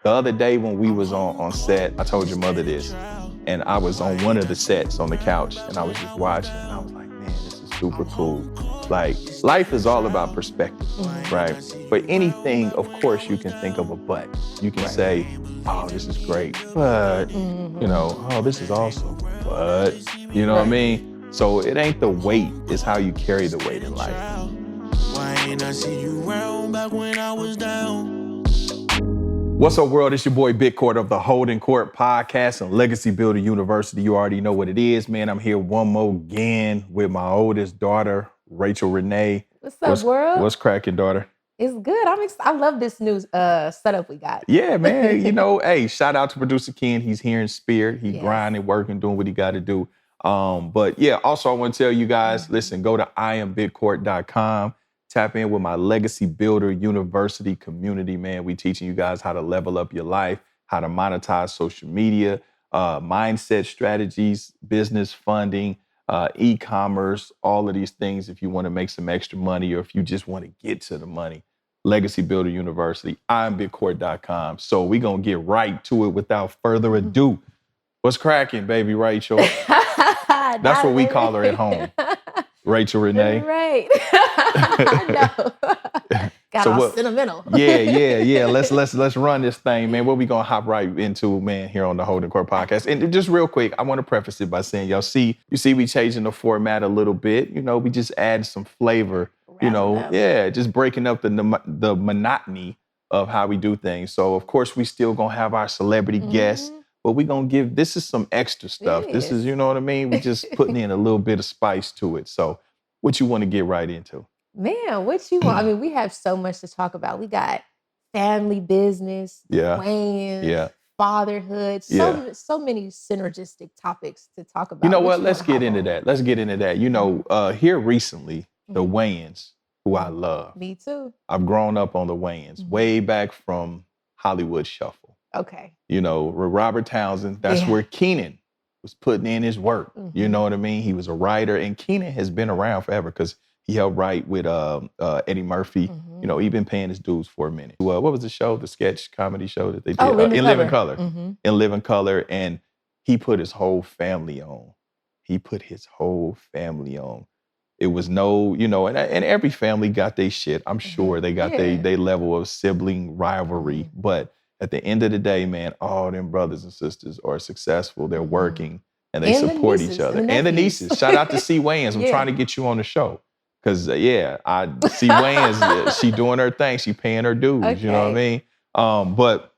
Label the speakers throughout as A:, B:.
A: The other day when we was on set, I told your mother this, and I was on one of the sets on the couch, and I was just watching, and I was like, man, this is super cool. Like, life is all about perspective, right? But anything, of course, you can think of a but. You can say, oh, this is great, but, you know, oh, this is awesome, but, you know what I mean? So it ain't the weight, it's how you carry the weight in life. Why ain't I see you round back when I was down? What's up, world? It's your boy, Big Court of the Holdin Court Podcast and Legacy Builder University. You already know what it is, man. I'm here one more again with my oldest daughter, Rachel Renee.
B: What's up, world?
A: What's cracking, daughter?
B: It's good. I love this new setup we got.
A: Yeah, man. You know, hey, shout out to producer Ken. He's here in spirit. He's grinding, working, doing what he got to do. But yeah, also I want to tell you guys, listen, go to iambigcourt.com. Tap in with my Legacy Builder University community, man. We teaching you guys how to level up your life, how to monetize social media, mindset strategies, business funding, e-commerce, all of these things if you want to make some extra money or if you just want to get to the money. Legacy Builder University, iambigcourt.com. So we're going to get right to it without further ado. What's cracking, baby Rachel? That's what we call her at home. Rachel Renee.
B: Right. I know. Got all sentimental.
A: Yeah. Let's run this thing, man. What we gonna hop right into, man, here on the Holdin Court Podcast. And just real quick, I want to preface it by saying, you see we changing the format a little bit. You know, we just add some flavor. Just breaking up the monotony of how we do things. So of course we still gonna have our celebrity guests. But we're going to this is some extra stuff. This is, you know what I mean? We're just putting in a little bit of spice to it. So what you want to get right into?
B: Man, what you want? I mean, we have so much to talk about. We got family business, Wayans, fatherhood, so many synergistic topics to talk about.
A: You know what? Let's get into that. You know, here recently, the Wayans, who I love.
B: Me too.
A: I've grown up on the Wayans, way back from Hollywood Shuffle.
B: Okay.
A: You know, Robert Townsend, that's where Keenen was putting in his work. You know what I mean? He was a writer, and Keenen has been around forever because he helped write with Eddie Murphy. You know, he been paying his dues for a minute. What was the show, the sketch comedy show that they did? In Living Color. In Living Color, and he put his whole family on. It was no, you know, and every family got their shit. I'm sure they got their level of sibling rivalry, but at the end of the day, man, all them brothers and sisters are successful. They're working and they support each other. And the nieces. Shout out to C. Wayans. I'm trying to get you on the show. Because, I see Wayans, she doing her thing. She paying her dues. You know what I mean? But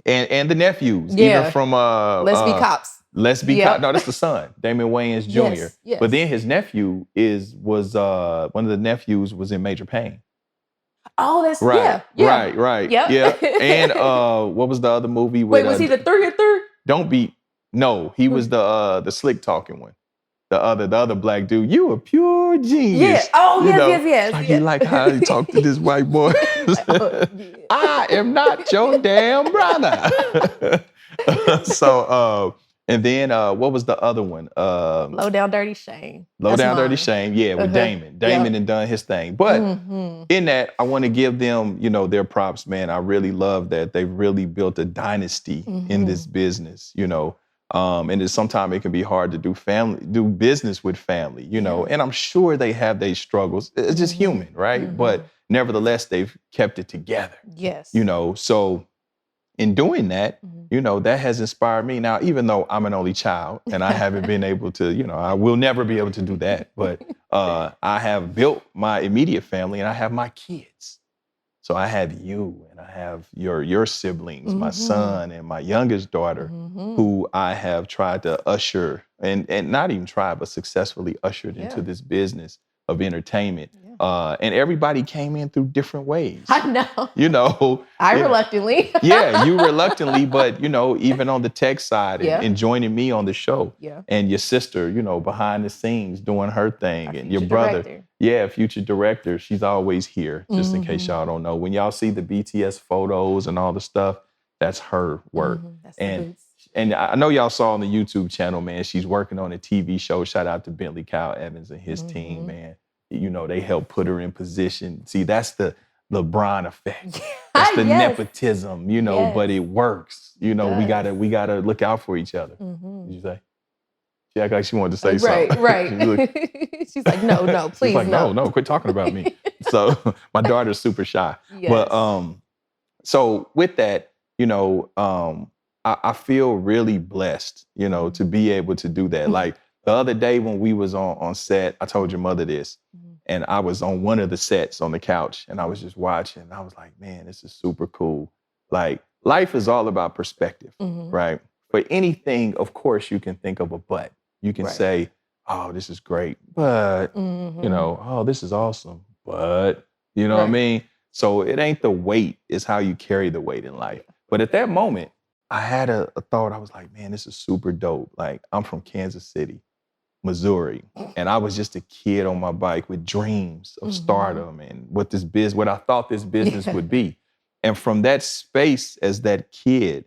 A: the nephews. Even from...
B: Let's Be Cops.
A: Let's Be Cops. No, that's the son, Damon Wayans Jr.
B: Yes.
A: But then his nephew was one of the nephews was in Major Pain.
B: Oh, that's
A: right.
B: Yep.
A: Yeah. And what was the other movie?
B: Wait, was he the third?
A: No, he was the slick talking one. The other black dude. You a pure genius.
B: Yeah. Oh, yes.
A: He like how he talked to this white boy. I am not your damn brother. And then what was the other one?
B: Low Down Dirty Shame.
A: Dirty Shame, with Damon. Damon had done his thing. But in that, I want to give them, you know, their props, man. I really love that they've really built a dynasty in this business, you know. And sometimes it can be hard to do business with family, you know. And I'm sure they have their struggles. It's just human, right? But nevertheless, they've kept it together.
B: Yes.
A: You know, so in doing that, you know, that has inspired me. Now, even though I'm an only child and I haven't been able to, you know, I will never be able to do that. But I have built my immediate family and I have my kids. So I have you and I have your siblings, my son and my youngest daughter, who I have tried to usher and not even tried, but successfully ushered into this business of entertainment. And everybody came in through different ways.
B: I know.
A: You know.
B: Reluctantly.
A: You reluctantly, but, you know, even on the tech side and joining me on the show.
B: Yeah.
A: And your sister, you know, behind the scenes doing her thing. And your brother.
B: Director.
A: Future director. She's always here, just in case y'all don't know. When y'all see the BTS photos and all the stuff, that's her work. And I know y'all saw on the YouTube channel, man, she's working on a TV show. Shout out to Bentley Kyle Evans and his team, man. You know, they helped put her in position. See, that's the LeBron effect. That's the nepotism, you know, but it works. You know, we gotta look out for each other. Did you say? She acted like she wanted to say something.
B: Right. She's like, no, please,
A: she's like, no, quit talking about me. So my daughter's super shy.
B: Yes.
A: But so with that, you know, I feel really blessed, you know, to be able to do that. Like the other day when we was on set, I told your mother this, and I was on one of the sets on the couch, and I was just watching, and I was like, man, this is super cool. Like life is all about perspective, right? For anything, of course, you can think of a but. You can say, oh, this is great, but, you know, oh, this is awesome, but, you know what I mean? So it ain't the weight, it's how you carry the weight in life. But at that moment, I had a thought. I was like, man, this is super dope. Like, I'm from Kansas City, Missouri, and I was just a kid on my bike with dreams of stardom and what I thought this business would be. And from that space as that kid,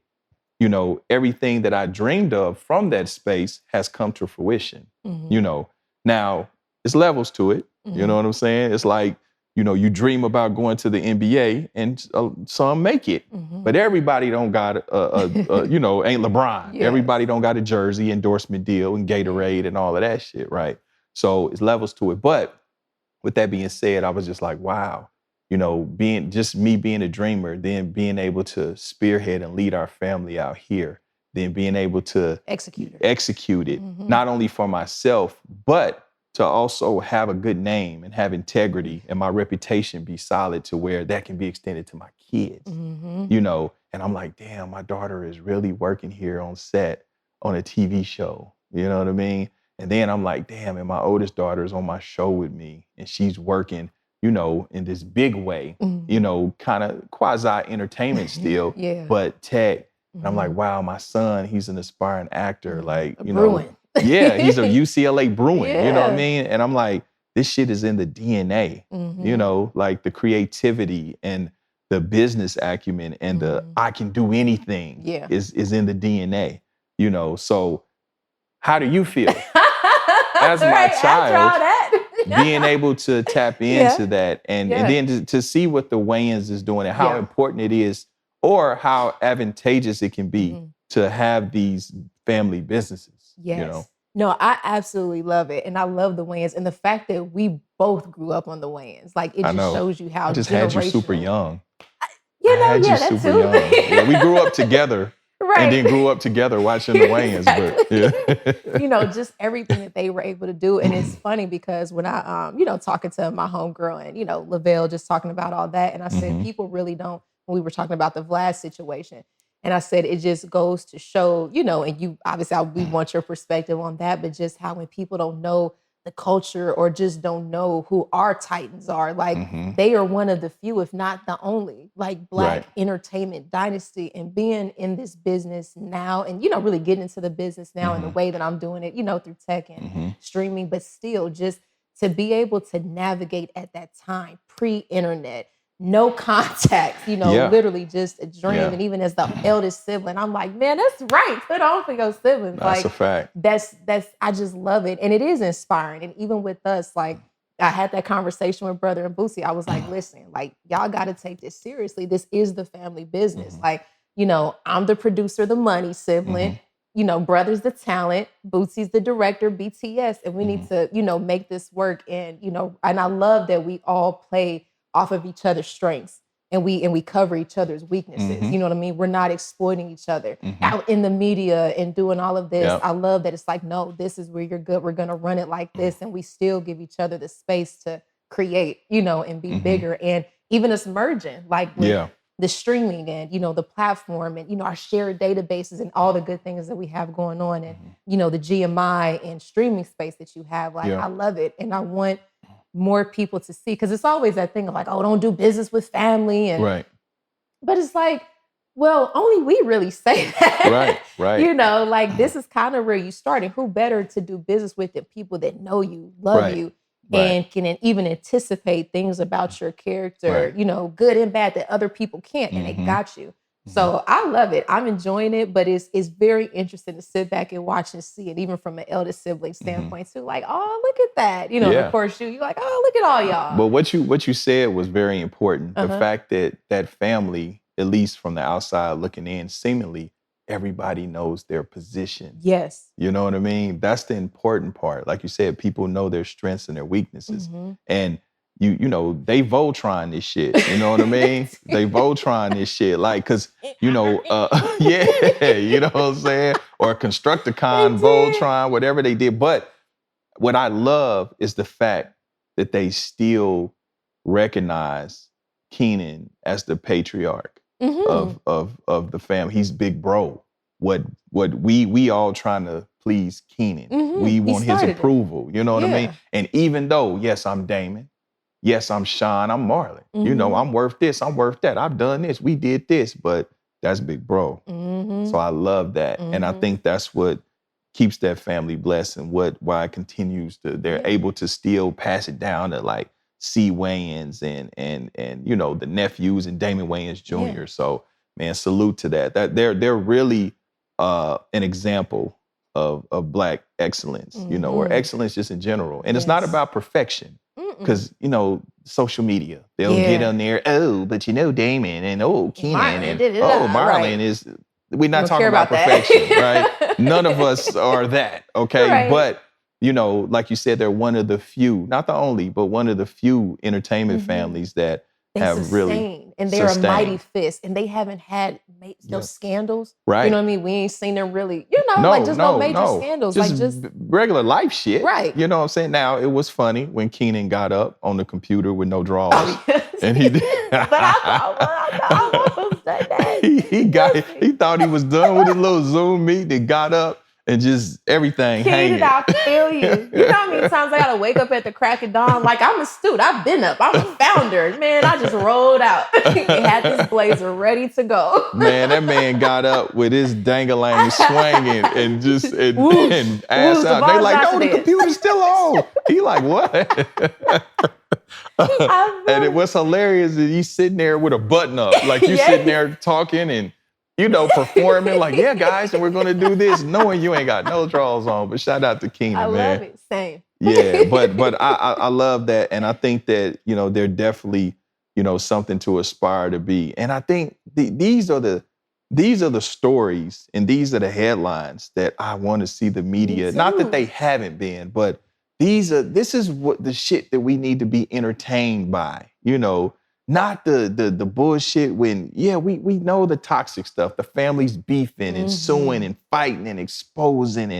A: you know, everything that I dreamed of from that space has come to fruition, you know. Now, there's levels to it, you know what I'm saying? It's like, you know, you dream about going to the NBA and some make it, but everybody don't got you know, ain't LeBron. Everybody don't got a jersey endorsement deal and Gatorade and all of that shit, right? So it's levels to it. But with that being said, I was just like, wow, you know, being a dreamer, then being able to spearhead and lead our family out here, then being able to execute it, not only for myself, but to also have a good name and have integrity and my reputation be solid to where that can be extended to my kids, you know? And I'm like, damn, my daughter is really working here on set on a TV show, you know what I mean? And then I'm like, damn, and my oldest daughter is on my show with me and she's working, you know, in this big way, you know, kind of quasi entertainment still, but tech. And I'm like, wow, my son, he's an aspiring actor, like, you know. Yeah, he's a UCLA Bruin, you know what I mean? And I'm like, this shit is in the DNA, you know, like the creativity and the business acumen and the I can do anything is in the DNA, you know? So how do you feel as my child being able to tap into that and then to see what the Wayans is doing and how important it is or how advantageous it can be to have these family businesses?
B: Yes.
A: You know?
B: No, I absolutely love it. And I love the Wayans. And the fact that we both grew up on the Wayans, like it just shows you how
A: I just had you super young.
B: You know, that too.
A: Yeah, we grew up together. And then grew up together watching the Wayans. But,
B: you know, just everything that they were able to do. And it's funny because when I, you know, talking to my homegirl and, you know, Lavell just talking about all that. And I said, people really don't, when we were talking about the Vlad situation. And I said, it just goes to show, you know, and you obviously, we want your perspective on that, but just how when people don't know the culture or just don't know who our titans are, like they are one of the few, if not the only, like Black entertainment dynasty, and being in this business now and, you know, really getting into the business now in the way that I'm doing it, you know, through tech and streaming, but still just to be able to navigate at that time, pre-internet, no contact, you know, literally just a dream. And even as the eldest sibling, I'm like, man, that's right. Put on for your siblings.
A: That's
B: like,
A: a fact.
B: That's, I just love it. And it is inspiring. And even with us, like, I had that conversation with Brother and Boosie. I was like, listen, like, y'all got to take this seriously. This is the family business. Like, you know, I'm the producer, the money sibling. You know, Brother's the talent, Boosie's the director, BTS. And we need to, you know, make this work. And, you know, and I love that we all play off of each other's strengths and we cover each other's weaknesses. You know what I mean? We're not exploiting each other out in the media and doing all of this. I love that it's like, no, this is where you're good. We're going to run it like this. And we still give each other the space to create, you know, and be bigger. And even us merging, like with the streaming and, you know, the platform and, you know, our shared databases and all the good things that we have going on and, you know, the GMI and streaming space that you have. Like, I love it. And I want more people to see, because it's always that thing of like, oh, don't do business with family. And but it's like, well, only we really say that. Right. You know, like this is kind of where you start. And who better to do business with than people that know you, love you, and can even anticipate things about your character, you know, good and bad that other people can't. And they got you. So I love it. I'm enjoying it, but it's very interesting to sit back and watch and see it, even from an eldest sibling standpoint too. Like, oh, look at that. You know,
A: Yeah.
B: of course, you're like, oh, look at all y'all.
A: But what you said was very important. The
B: Uh-huh.
A: fact that that family, at least from the outside looking in, seemingly everybody knows their position.
B: Yes.
A: You know what I mean? That's the important part. Like you said, people know their strengths and their weaknesses.
B: Mhm.
A: And you know, they Voltron this shit. You know what I mean? They Voltron this shit. Like, cause you know, yeah, you know what I'm saying? Or Constructicon, Voltron, whatever they did. But what I love is the fact that they still recognize Keenan as the patriarch
B: Mhm.
A: of the family. He's big bro. What we all trying to please Keenan.
B: Mhm.
A: We
B: He
A: want his
B: started it.
A: approval. You know what I mean?
B: Yeah.
A: And even though, yes, I'm Damon. Yes, I'm Sean. I'm Marlon. You know,
B: Mhm.
A: I'm worth this. I'm worth that. I've done this. We did this. But that's big bro.
B: Mhm.
A: So I love that. And I
B: Mhm.
A: think that's what keeps that family blessed and why it continues to, they're
B: Yeah.
A: able to still pass it down to like C. Wayans and you know, the nephews and Damon Wayans Jr.
B: Yeah.
A: So man, salute to that. That they're really an example of Black excellence, you know, or
B: Mhm.
A: excellence just in general. And it's not
B: Yes.
A: about perfection.
B: Mm-mm.
A: Because, you know, social media, they'll get
B: Yeah.
A: on there, oh, but you know Damon and oh, Keenan
B: Marlon,
A: and
B: da-da-da,
A: oh, Marlon
B: right.
A: is, we're not
B: Don't
A: talking
B: care
A: about
B: about that.
A: perfection, right? None of us are that, okay?
B: Right.
A: But, you know, like you said, they're one of the few, not the only, but one of the few entertainment
B: Mhm.
A: families that
B: They
A: have really
B: sustained, and they're a mighty
A: sustained.
B: fist, and they haven't had those
A: Yep.
B: scandals.
A: Right.
B: You know what I mean? We ain't seen them really, you know, like just no major scandals. Like just
A: regular life shit.
B: Right.
A: You know what I'm saying? Now, it was funny when Keenan got up on the computer with no drawers.
B: Oh, yes.
A: And he did.
B: But I almost done that.
A: he thought he was done with his little Zoom meeting and got up and just everything hanging.
B: Keenan, I feel you. You know how many times I gotta wake up at the crack of dawn? Like I'm astute. I've been up. I'm a founder. Man, I just rolled out and had this blazer ready to go.
A: Man, that man got up with his dangalang swinging and just and ass
B: Whoosh,
A: out. They like, no, the
B: dance.
A: computer's still on. He like, what? And what's hilarious is he's sitting there with a button up, like you
B: Yes.
A: sitting there talking and you know performing, like, yeah, guys, and we're gonna do this, knowing you ain't got no drawers on. But shout out to Keenan,
B: I
A: man.
B: love it. Same.
A: Yeah, but I love that, and I think that you know they're definitely you know something to aspire to be, and I think these are the stories and these are the headlines that I want to see the media. Not that they haven't been, but this is what the shit that we need to be entertained by. You know, not the bullshit when we know the toxic stuff, the families beefing and suing and fighting and exposing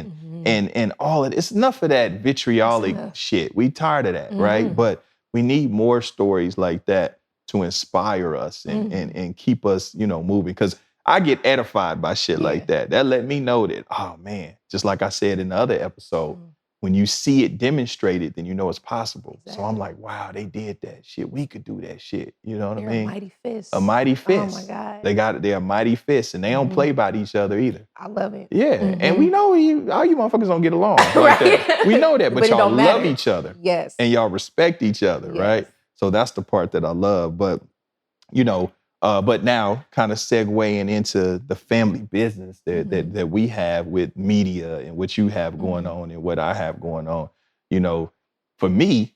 A: and all of it. It's enough of that vitriolic shit. We tired of that, right? But we need more stories like that to inspire us and keep us, you know, moving. Because I get edified by shit like that. That let me know that, oh man, just like I said in the other episode, when you see it demonstrated, then you know it's possible.
B: Exactly.
A: So I'm like, wow, they did that shit. We could do that shit. You know what I mean?
B: A mighty fist.
A: A mighty fist.
B: Oh my God.
A: They're a mighty fist, and they don't play by each other either.
B: I love it.
A: Yeah, and we know all you motherfuckers don't get along like that. We know that, but
B: But it
A: y'all
B: don't matter.
A: love each other.
B: Yes.
A: And y'all respect each other, right?
B: Yes.
A: So that's the part that I love. But, you know, but now kind of segueing into the family business that we have with media and what you have going on and what I have going on. You know, for me,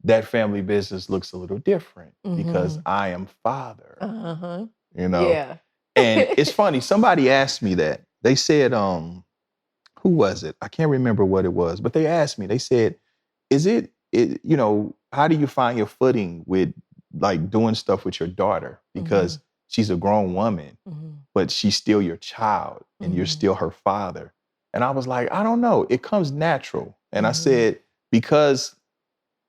A: that family business looks a little different because I am father.
B: Uh-huh.
A: You know?
B: Yeah.
A: And it's funny, somebody asked me that. They said, who was it? I can't remember what it was, but they asked me, they said, you know, how do you find your footing with like doing stuff with your daughter? Because she's a grown woman, but she's still your child and you're still her father. And I was like, I don't know. It comes natural. And I said, because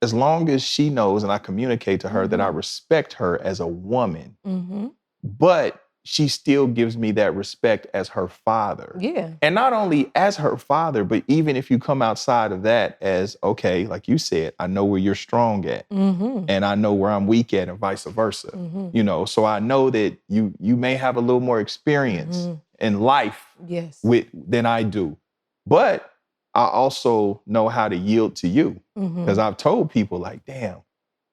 A: as long as she knows and I communicate to her that I respect her as a woman, but she still gives me that respect as her father.
B: Yeah.
A: And not only as her father, but even if you come outside of that as, okay, like you said, I know where you're strong at and I know where I'm weak at and vice versa. You know, so I know that you may have a little more experience in life than I do. But I also know how to yield to you because I've told people like, damn,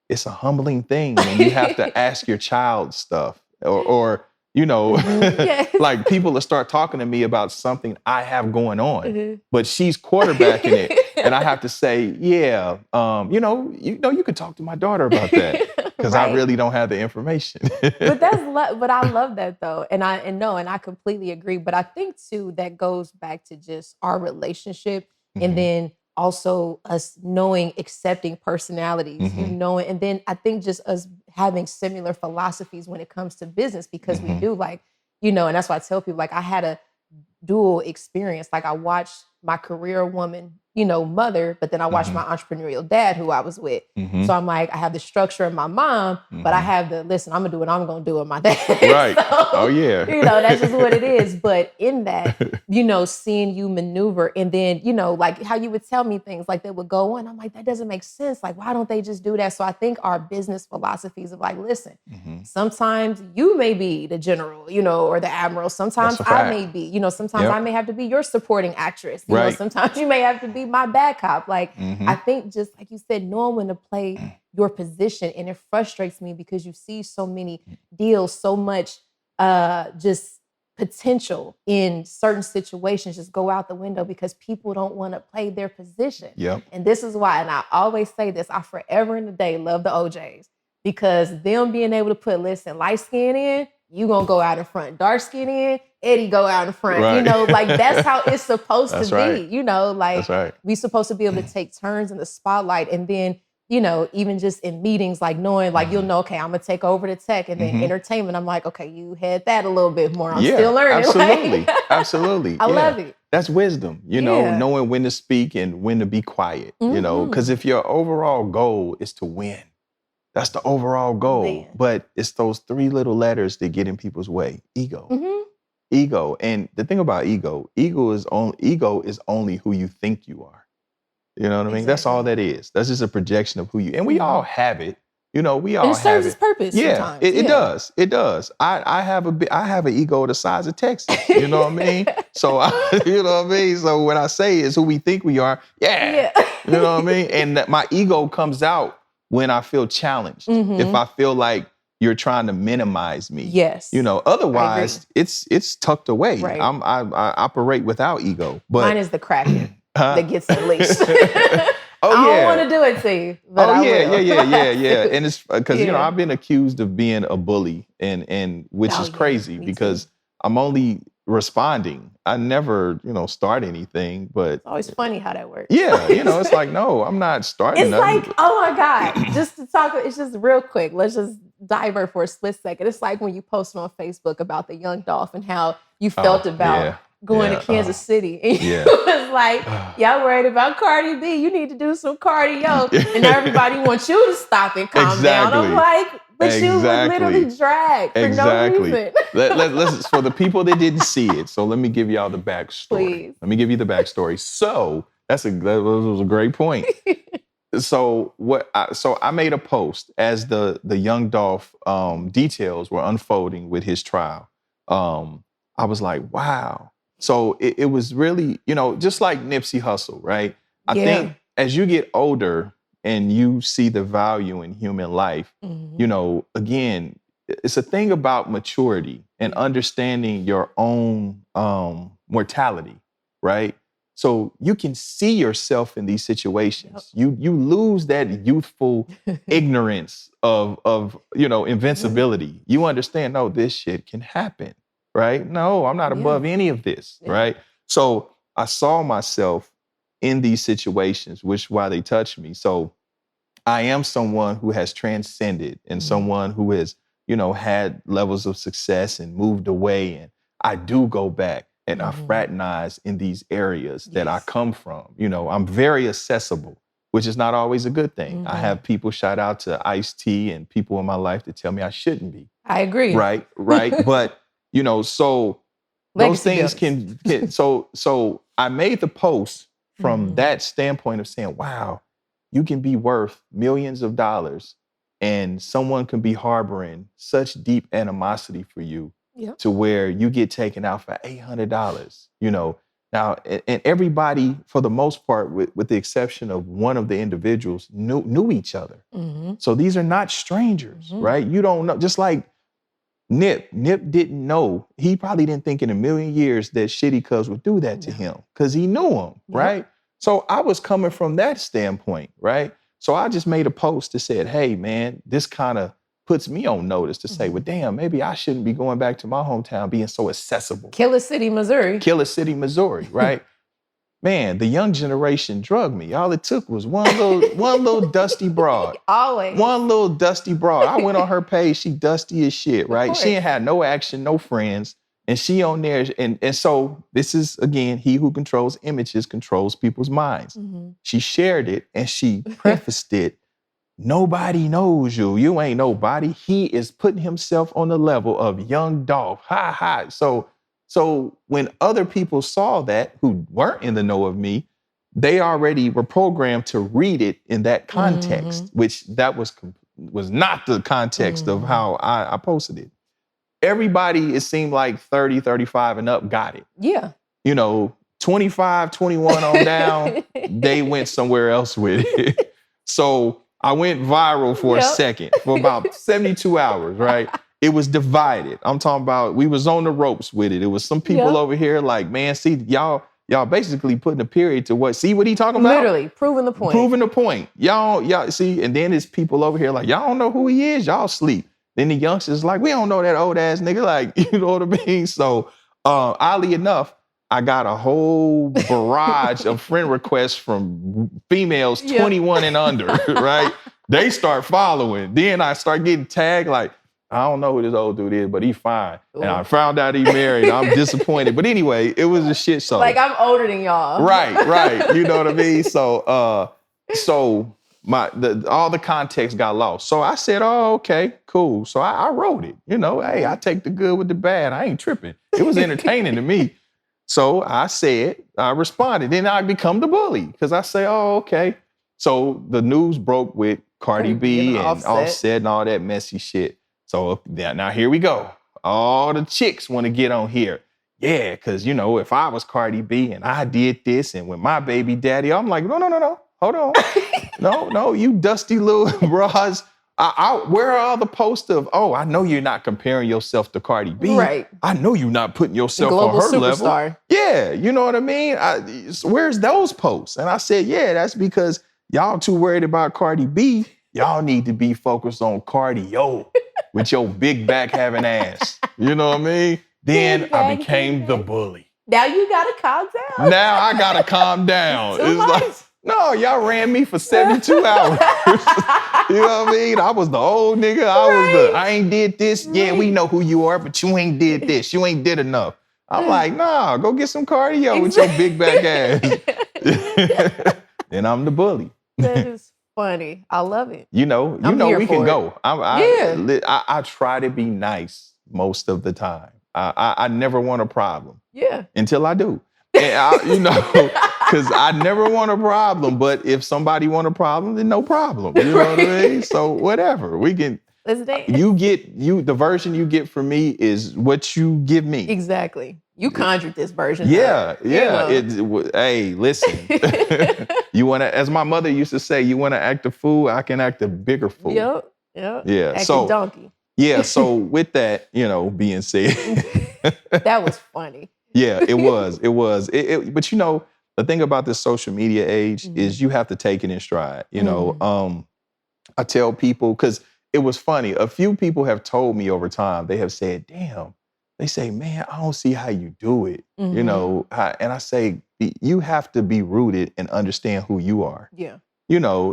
A: it's a humbling thing when you have to ask your child stuff or You know,
B: Yes.
A: like people will start talking to me about something I have going on,
B: Mhm.
A: but she's quarterbacking it. And I have to say, yeah, you could talk to my daughter about that because I
B: Right.
A: really don't have the information.
B: But but I love that though. And I completely agree. But I think too that goes back to just our relationship and
A: Mhm,
B: then also us knowing, accepting personalities,
A: mhm,
B: and then I think just us having similar philosophies when it comes to business because we
A: mhm,
B: do and that's why I tell people like I had a dual experience. Like I watched my career woman, mother, but then I watched my
A: mhm,
B: entrepreneurial dad who I was with.
A: mhm,
B: So I'm like, I have the structure of my mom, but I
A: mhm.
B: have listen, I'm gonna do what I'm gonna do with my dad.
A: Right. Oh,
B: So,
A: yeah.
B: that's just what it is. But in that, seeing you maneuver and then, like how you would tell me things like that would go on. I'm like, that doesn't make sense. Like, why don't they just do that? So I think our business philosophies of like, listen,
A: Mhm.
B: sometimes you may be the general, or the admiral. Sometimes
A: That's a
B: I
A: fact.
B: may be, sometimes I
A: Yep.
B: may have to be your supporting actress.
A: Right.
B: Sometimes you may have to be my bad cop. Like, I
A: Mhm.
B: think just like you said, knowing when to play your position. And it frustrates me because you see so many deals, so much just potential in certain situations just go out the window because people don't want to play their position.
A: Yep.
B: And this is why, and I always say this, I forever and a day love the OJs because them being able to put, listen, light skin in, you gonna go out in front. Dark skin in, Eddie go out in front.
A: Right.
B: Like that's how it's supposed
A: That's
B: to
A: right.
B: be. Like
A: That's right.
B: we supposed to be able to take turns in the spotlight and then even just in meetings, like knowing, like, you'll know, okay, I'm gonna take over the tech and then
A: Mhm.
B: entertainment. I'm like, okay, you had that a little bit more. I'm
A: Yeah,
B: still learning.
A: absolutely.
B: Like,
A: Absolutely.
B: I
A: Yeah.
B: love it.
A: That's wisdom,
B: Yeah.
A: knowing when to speak and when to be quiet, because
B: Mhm.
A: if your overall goal is to win, that's the overall goal.
B: Man.
A: But it's those three little letters that get in people's way. Ego.
B: Mhm.
A: Ego. And the thing about ego is only who you think you are. You know what I mean? That's all
B: Exactly.
A: that is. That's just a projection of who you, and we all have it. We
B: And
A: all
B: it serves
A: have
B: its
A: it.
B: purpose
A: Yeah,
B: sometimes.
A: it does. It does. I have an ego the size of Texas. You know what I mean? So you know what I mean? So when I say it's who we think we are, yeah.
B: Yeah.
A: You know what I mean? And that my ego comes out when I feel challenged. If
B: Mhm.
A: I feel like you're trying to minimize me.
B: Yes.
A: Otherwise it's tucked away.
B: Right.
A: I operate without ego. But
B: Mine is the Kraken
A: Huh?
B: that gets unleashed.
A: Oh,
B: I
A: yeah.
B: don't want to do it to you, but
A: Oh
B: I
A: yeah,
B: will.
A: yeah. And it's because
B: Yeah.
A: I've been accused of being a bully, and which
B: Oh,
A: is
B: yeah,
A: crazy
B: me
A: because
B: too.
A: I'm only responding. I never, start anything. But
B: It's always funny how that works.
A: yeah, it's like no, I'm not starting.
B: It's
A: nothing.
B: like, oh my God, just to talk, it's just real quick. Let's just divert for a split second. It's like when you posted on Facebook about the young Dolph and how you felt about
A: yeah,
B: going
A: yeah,
B: to Kansas City. And
A: yeah.
B: you was like, y'all worried about Cardi B. You need to do some cardio. And now everybody wants you to stop and calm down. I'm
A: Exactly.
B: like, but you was literally
A: Exactly.
B: dragged for no reason.
A: Let's for the people that didn't see it. So let me give y'all the backstory.
B: Please.
A: Let me give you the backstory. So that was a great point. So I made a post as the young Dolph details were unfolding with his trial. I was like, wow. So it was really, just like Nipsey Hussle, right? I
B: Yeah.
A: think as you get older and you see the value in human life,
B: Mhm.
A: again, it's a thing about maturity and understanding your own mortality, right? So you can see yourself in these situations. You lose that youthful ignorance of invincibility. You understand, no, this shit can happen, right? No, I'm not
B: Yeah.
A: above any of this,
B: Yeah.
A: right? So I saw myself in these situations, which why they touched me. So I am someone who has transcended and someone who has, had levels of success and moved away. And I do go back and I fraternize in these areas that I
B: Yes.
A: come from. I'm very accessible, which is not always a good thing. I have people, shout out to Ice-T and people in my life that tell me I shouldn't be.
B: I agree.
A: Right. But, so those
B: Legacy
A: things
B: builders.
A: so I made the post from that standpoint of saying, wow, you can be worth millions of dollars and someone can be harboring such deep animosity for you
B: Yep.
A: to where you get taken out for $800, Now, and everybody, for the most part, with the exception of one of the individuals, knew each other.
B: Mhm.
A: So these are not strangers, right? You don't know, just like Nip didn't know. He probably didn't think in a million years that Shitty Cuz would do that to him because he knew him, right? So I was coming from that standpoint, right? So I just made a post that said, hey, man, this kind of puts me on notice to say, well, damn, maybe I shouldn't be going back to my hometown being so accessible.
B: Killer City, Missouri,
A: right? Man, the young generation drugged me. All it took was one little dusty broad.
B: Always.
A: One little dusty broad. I went on her page, she dusty as shit, right? She ain't had no action, no friends. And she on there, and so this is, again, he who controls images controls people's minds. She shared it and she prefaced it. Nobody knows you. You ain't nobody. He is putting himself on the level of Young Dolph. Ha ha. So when other people saw that who weren't in the know of me, they already were programmed to read it in that context, which that was not the context of how I posted it. Everybody, it seemed like 30, 35 and up got it.
B: Yeah.
A: 25, 21 on down, they went somewhere else with it. So I went viral for a second, for about 72 hours, right? It was divided. I'm talking about, we was on the ropes with it. It was some people over here like, man, see, y'all basically putting a period to what? See what he talking about?
B: Literally, proving the point.
A: Proving the point. Y'all, see, and then there's people over here like, y'all don't know who he is, y'all sleep. Then the youngsters like, we don't know that old ass nigga, like, you know what I mean? So, oddly enough, I got a whole barrage of friend requests from females 21 and under, right? They start following. Then I start getting tagged like, I don't know who this old dude is, but he's fine. Ooh. And I found out he married. I'm disappointed. But anyway, it was a shit show.
B: Like, I'm older than y'all.
A: Right. You know what I mean? So all the context got lost. So I said, oh, okay, cool. So I wrote it. Hey, I take the good with the bad. I ain't tripping. It was entertaining to me. So I responded. Then I become the bully because I say, oh, okay. So the news broke with Cardi B and Offset and all that messy shit. So now here we go. All the chicks want to get on here. Yeah, because, if I was Cardi B and I did this and with my baby daddy, I'm like, no. Hold on. No, you dusty little bras. Where are all the posts of, I know you're not comparing yourself to Cardi B.
B: Right.
A: I know you're not putting yourself
B: on her
A: superstar level. Yeah, you know what I mean? Where's those posts? And I said, yeah, that's because y'all too worried about Cardi B. Y'all need to be focused on cardio with your big back having ass. You know what I mean? Then I became the bully.
B: Now you gotta calm down.
A: Now I gotta calm down.
B: It's like,
A: no, y'all ran me for 72 hours. You know what I mean? I was the old nigga. I ain't did this. Right. Yeah, we know who you are, but you ain't did this. You ain't did enough. I'm like, nah, go get some cardio with your big back ass. Then I'm the bully.
B: That is funny. I love it.
A: We can go. I try to be nice most of the time. I never want a problem.
B: Yeah.
A: Until I do. And because I never want a problem, but if somebody want a problem, then no problem. You know what I mean? So whatever. We can.
B: Let's dance.
A: The version you get from me is what you give me.
B: Exactly. You conjured this version.
A: Yeah. Hey, listen. You want to, as my mother used to say, you want to act a fool, I can act a bigger fool.
B: Yep.
A: Yeah.
B: Acting donkey.
A: Yeah. So with that, being said.
B: That was funny.
A: Yeah, it was. But the thing about this social media age is you have to take it in stride. I tell people, because it was funny. A few people have told me over time, they have said, damn, they say, man, I don't see how you do it. And I say, you have to be rooted and understand who you are.
B: Yeah.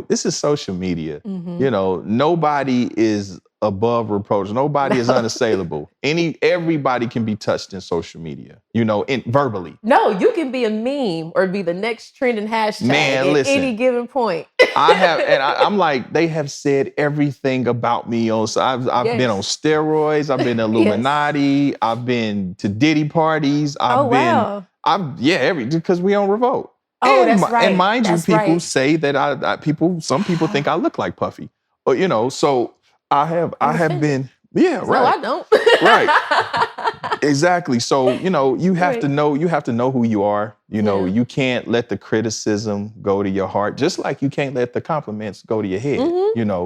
A: This is social media. Nobody is above reproach. Nobody is unassailable. Everybody can be touched in social media, verbally.
B: No, you can be a meme or be the next trending hashtag at any given point.
A: I'm like, they have said everything about me. I've been on steroids. I've been Illuminati. I've been to Diddy parties. Because we on Revolt.
B: Oh, that's right.
A: And mind you, people say that some people think I look like Puffy. So I have been, right.
B: No, I don't.
A: Right. Exactly. So, you have to know who you are. You can't let the criticism go to your heart, just like you can't let the compliments go to your head,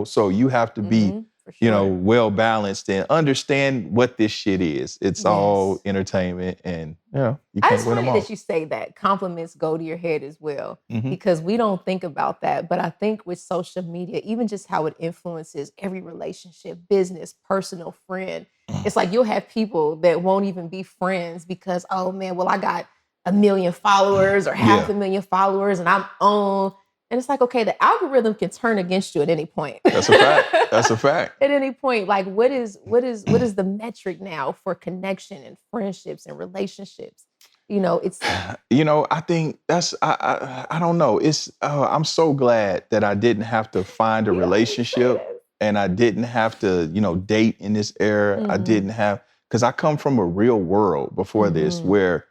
A: so you have to be
B: For
A: you know,
B: sure.
A: well balanced and understand what this shit is. It's all entertainment, and you can't
B: It's
A: win them
B: funny
A: all.
B: that you say that. Compliments go to your head as well,
A: Mhm.
B: because we don't think about that. But I think with social media, even just how it influences every relationship, business, personal, friend, it's like you'll have people that won't even be friends because, oh man, well, I got 1 million followers or half
A: Yeah.
B: a million followers and I'm on. And it's like, okay, the algorithm can turn against you at any point.
A: That's a fact. That's a fact.
B: At any point, like what is the metric now for connection and friendships and relationships? You know, it's
A: You know, I think that's I don't know. It's I'm so glad that I didn't have to find a
B: we always say
A: relationship,
B: this.
A: and I didn't have to, date in this era. I
B: Mhm.
A: didn't have, because I come from a real world before this
B: Mhm.
A: where,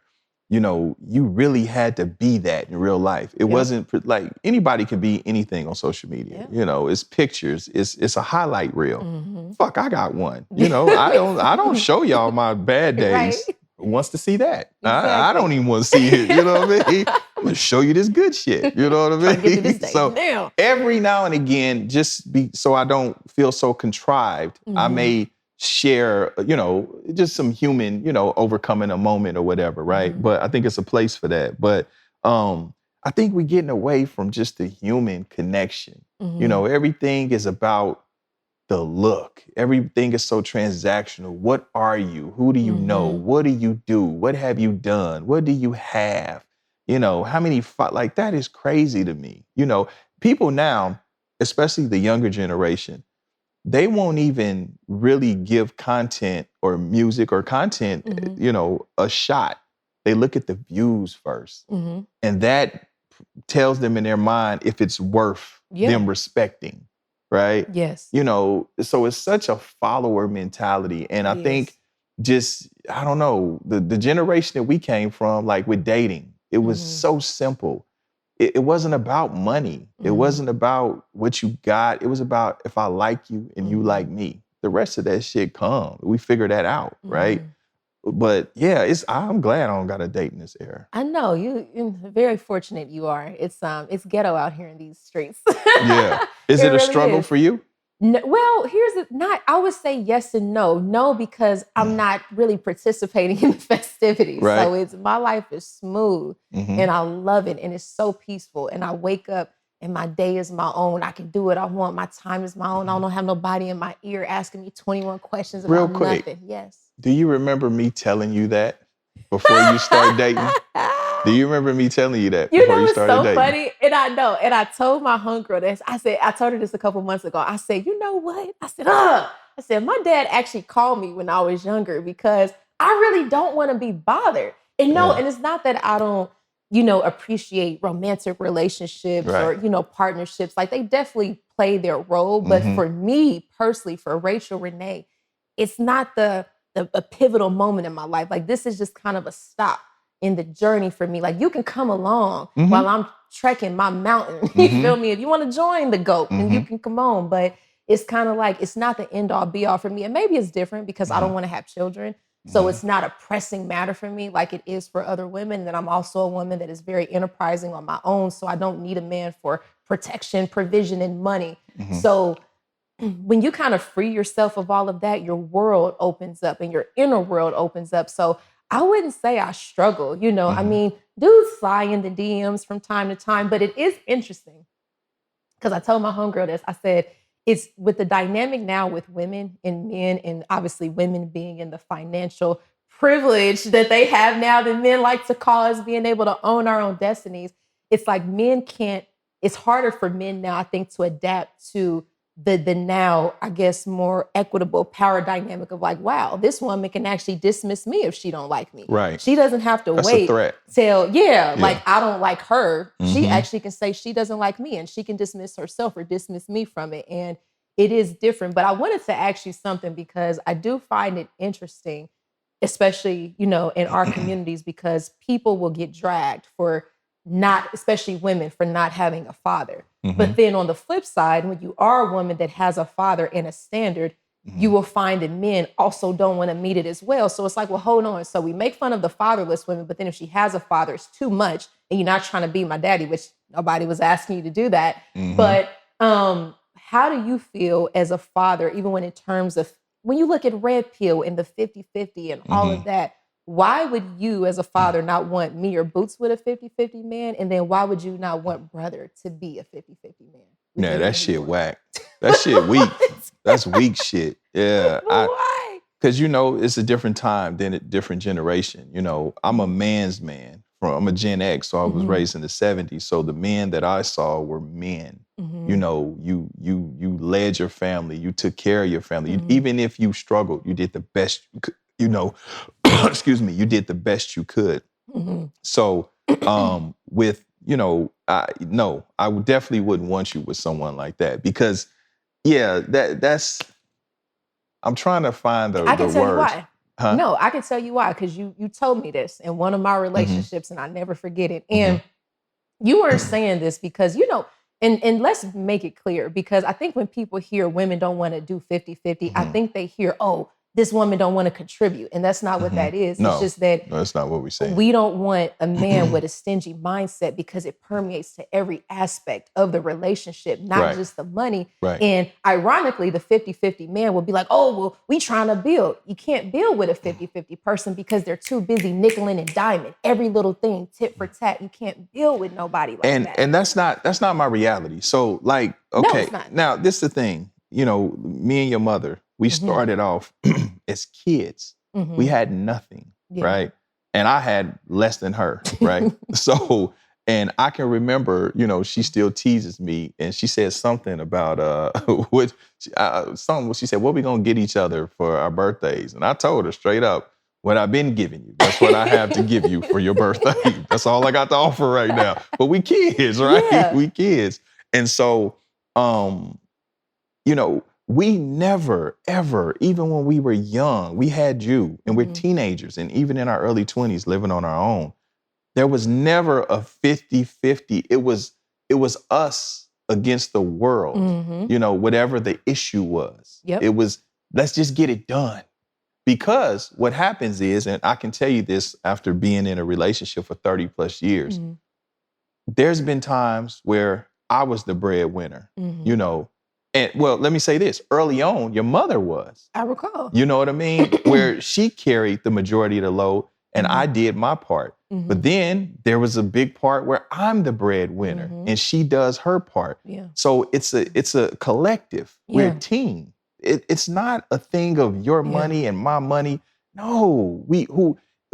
A: you really had to be that in real life. It
B: Yep.
A: wasn't like anybody can be anything on social media.
B: Yep.
A: It's pictures, it's a highlight reel.
B: Mhm.
A: Fuck, I got one. I don't show y'all my bad days.
B: Right.
A: Who wants to see that? I
B: Exactly.
A: don't even want to see it. You know what I mean? I'm gonna show you this good shit. You know what I
B: Trying to get to
A: mean?
B: this day.
A: So
B: Now.
A: every now and again, so I don't feel so contrived, I
B: Mhm.
A: may share, just some human, overcoming a moment or whatever, right?
B: Mhm.
A: But I think it's a place for that. But I think we're getting away from just the human connection.
B: Mhm.
A: Everything is about the look. Everything is so transactional. What are you? Who do you know?
B: Mhm.
A: What do you do? What have you done? What do you have? How many, like that is crazy to me. People now, especially the younger generation, they won't even really give content or music or content,
B: Mhm.
A: a shot. They look at the views first.
B: Mhm.
A: And that tells them in their mind if it's worth
B: Yeah.
A: them respecting, right?
B: Yes.
A: So it's such a follower mentality. And I
B: It
A: think
B: is.
A: I don't know, the generation that we came from, like with dating, it was
B: Mhm.
A: so simple. It wasn't about money. It
B: Mhm.
A: wasn't about what you got. It was about if I like you and you like me. The rest of that shit come. We figure that out, right?
B: Mhm.
A: But yeah, I'm glad I don't got a date in this era.
B: I know you're very fortunate. You are. It's ghetto out here in these streets.
A: Yeah. Is
B: It
A: it a
B: really
A: struggle
B: is.
A: for you?
B: No, well, I would say yes and no. No, because I'm not really participating in the festivities.
A: Right.
B: So my life is smooth
A: Mhm.
B: and I love it. And it's so peaceful. And I wake up and my day is my own. I can do what I want. My time is my own. I don't have nobody in my ear asking me 21 questions
A: Real
B: about
A: quick.
B: nothing. Yes.
A: Do you remember me telling you that before you start dating? Do you remember me telling you that
B: You
A: before
B: know,
A: you
B: it's
A: started
B: so
A: dating?
B: funny. And I know. And I told my homegirl this. I told her this a couple months ago. I said, you know what? I said, my dad actually called me when I was younger because I really don't want to be bothered. And no,
A: Yeah.
B: and it's not that I don't, appreciate romantic relationships or,
A: Right.
B: partnerships. Like they definitely play their role. But
A: Mhm.
B: for me personally, for Rachel Renee, it's not a pivotal moment in my life. Like this is just kind of a stop in the journey for me. Like you can come along while I'm trekking my mountain. You feel me? If you want to join the GOAT, then you can come on. But it's kind of like, it's not the end all be all for me. And maybe it's different because I don't want to have children. So it's not a pressing matter for me like it is for other women. And I'm also a woman that is very enterprising on my own. So I don't need a man for protection, provision, and money. So when you kind of free yourself of all of that, your world opens up and your inner world opens up. So I wouldn't say I struggle, I mean, dudes slide in the DMs from time to time, but it is interesting because I told my homegirl this. I said, it's with the dynamic now with women and men, and obviously women being in the financial privilege that they have now that men like to call us being able to own our own destinies. It's like it's harder for men now, I think, to adapt to the now, I guess, more equitable power dynamic of like, wow, this woman can actually dismiss me if she don't like me.
A: Right.
B: She doesn't have to
A: That's a
B: wait
A: threat.
B: till,
A: Yeah.
B: like I don't like her. She
A: Mhm.
B: actually can say she doesn't like me and she can dismiss herself or dismiss me from it. And it is different. But I wanted to ask you something because I do find it interesting, especially, in our communities, because people will get dragged for not, especially women, for not having a father. But then on the flip side, when you are a woman that has a father and a standard, you will find that men also don't want to meet it as well. So it's like, well, hold on. So we make fun of the fatherless women, but then if she has a father, it's too much. And you're not trying to be my daddy, which nobody was asking you to do that. But how do you feel as a father, even when in terms of, when you look at Red Pill and the 50-50 and all of that, why would you as a father not want me or Boots with a 50-50 man? And then why would you not want brother to be a 50-50 man?
A: Yeah, that shit whack. That shit weak. That's weak shit. Yeah.
B: Why?
A: Because, it's a different time than a different generation. I'm a man's man. I'm a Gen X, so I was raised in the 70s. So the men that I saw were men. You led your family. You took care of your family. Even if you struggled, you did the best you could, excuse me, you did the best you could. So I would definitely wouldn't want you with someone like that because, that's, I'm trying to find the
B: I can tell you
A: words.
B: why.
A: Huh?
B: No, I can tell you why, because you told me this in one of my relationships and I never forget it. And you weren't saying this because, and let's make it clear, because I think when people hear women don't want to do 50-50, I think they hear, oh, this woman don't want to contribute. And that's not what that is.
A: No,
B: it's just that
A: that's not what we're saying.
B: We don't want a man with a stingy mindset because it permeates to every aspect of the relationship, not just the money.
A: Right.
B: And ironically, the 50-50 man will be like, oh, well, we trying to build. You can't build with a 50-50 person because they're too busy nickeling and diming. Every little thing, tit for tat. You can't build with nobody like that.
A: And that's not my reality. So okay,
B: no, it's not.
A: Now this is the thing, me and your mother, we started off as kids. We had nothing, right? And I had less than her, right? So, and I can remember, she still teases me, and she said something about she said, what we gonna get each other for our birthdays? And I told her straight up, what I've been giving you. That's what I have to give you for your birthday. That's all I got to offer right now. But we kids, right?
B: Yeah.
A: We kids. And so, we never, ever, even when we were young, we had you, and we're teenagers, and even in our early 20s, living on our own, there was never a 50-50. It was us against the world, whatever the issue was.
B: Yep.
A: It was, let's just get it done. Because what happens is, and I can tell you this after being in a relationship for 30 plus years, there's been times where I was the breadwinner, And well, let me say this. Early on, your mother was.
B: I recall.
A: You know what I mean? Where she carried the majority of the load and I did my part. But then there was a big part where I'm the breadwinner and she does her part.
B: Yeah.
A: So it's a collective. We're a team. It's not a thing of your money and my money. No,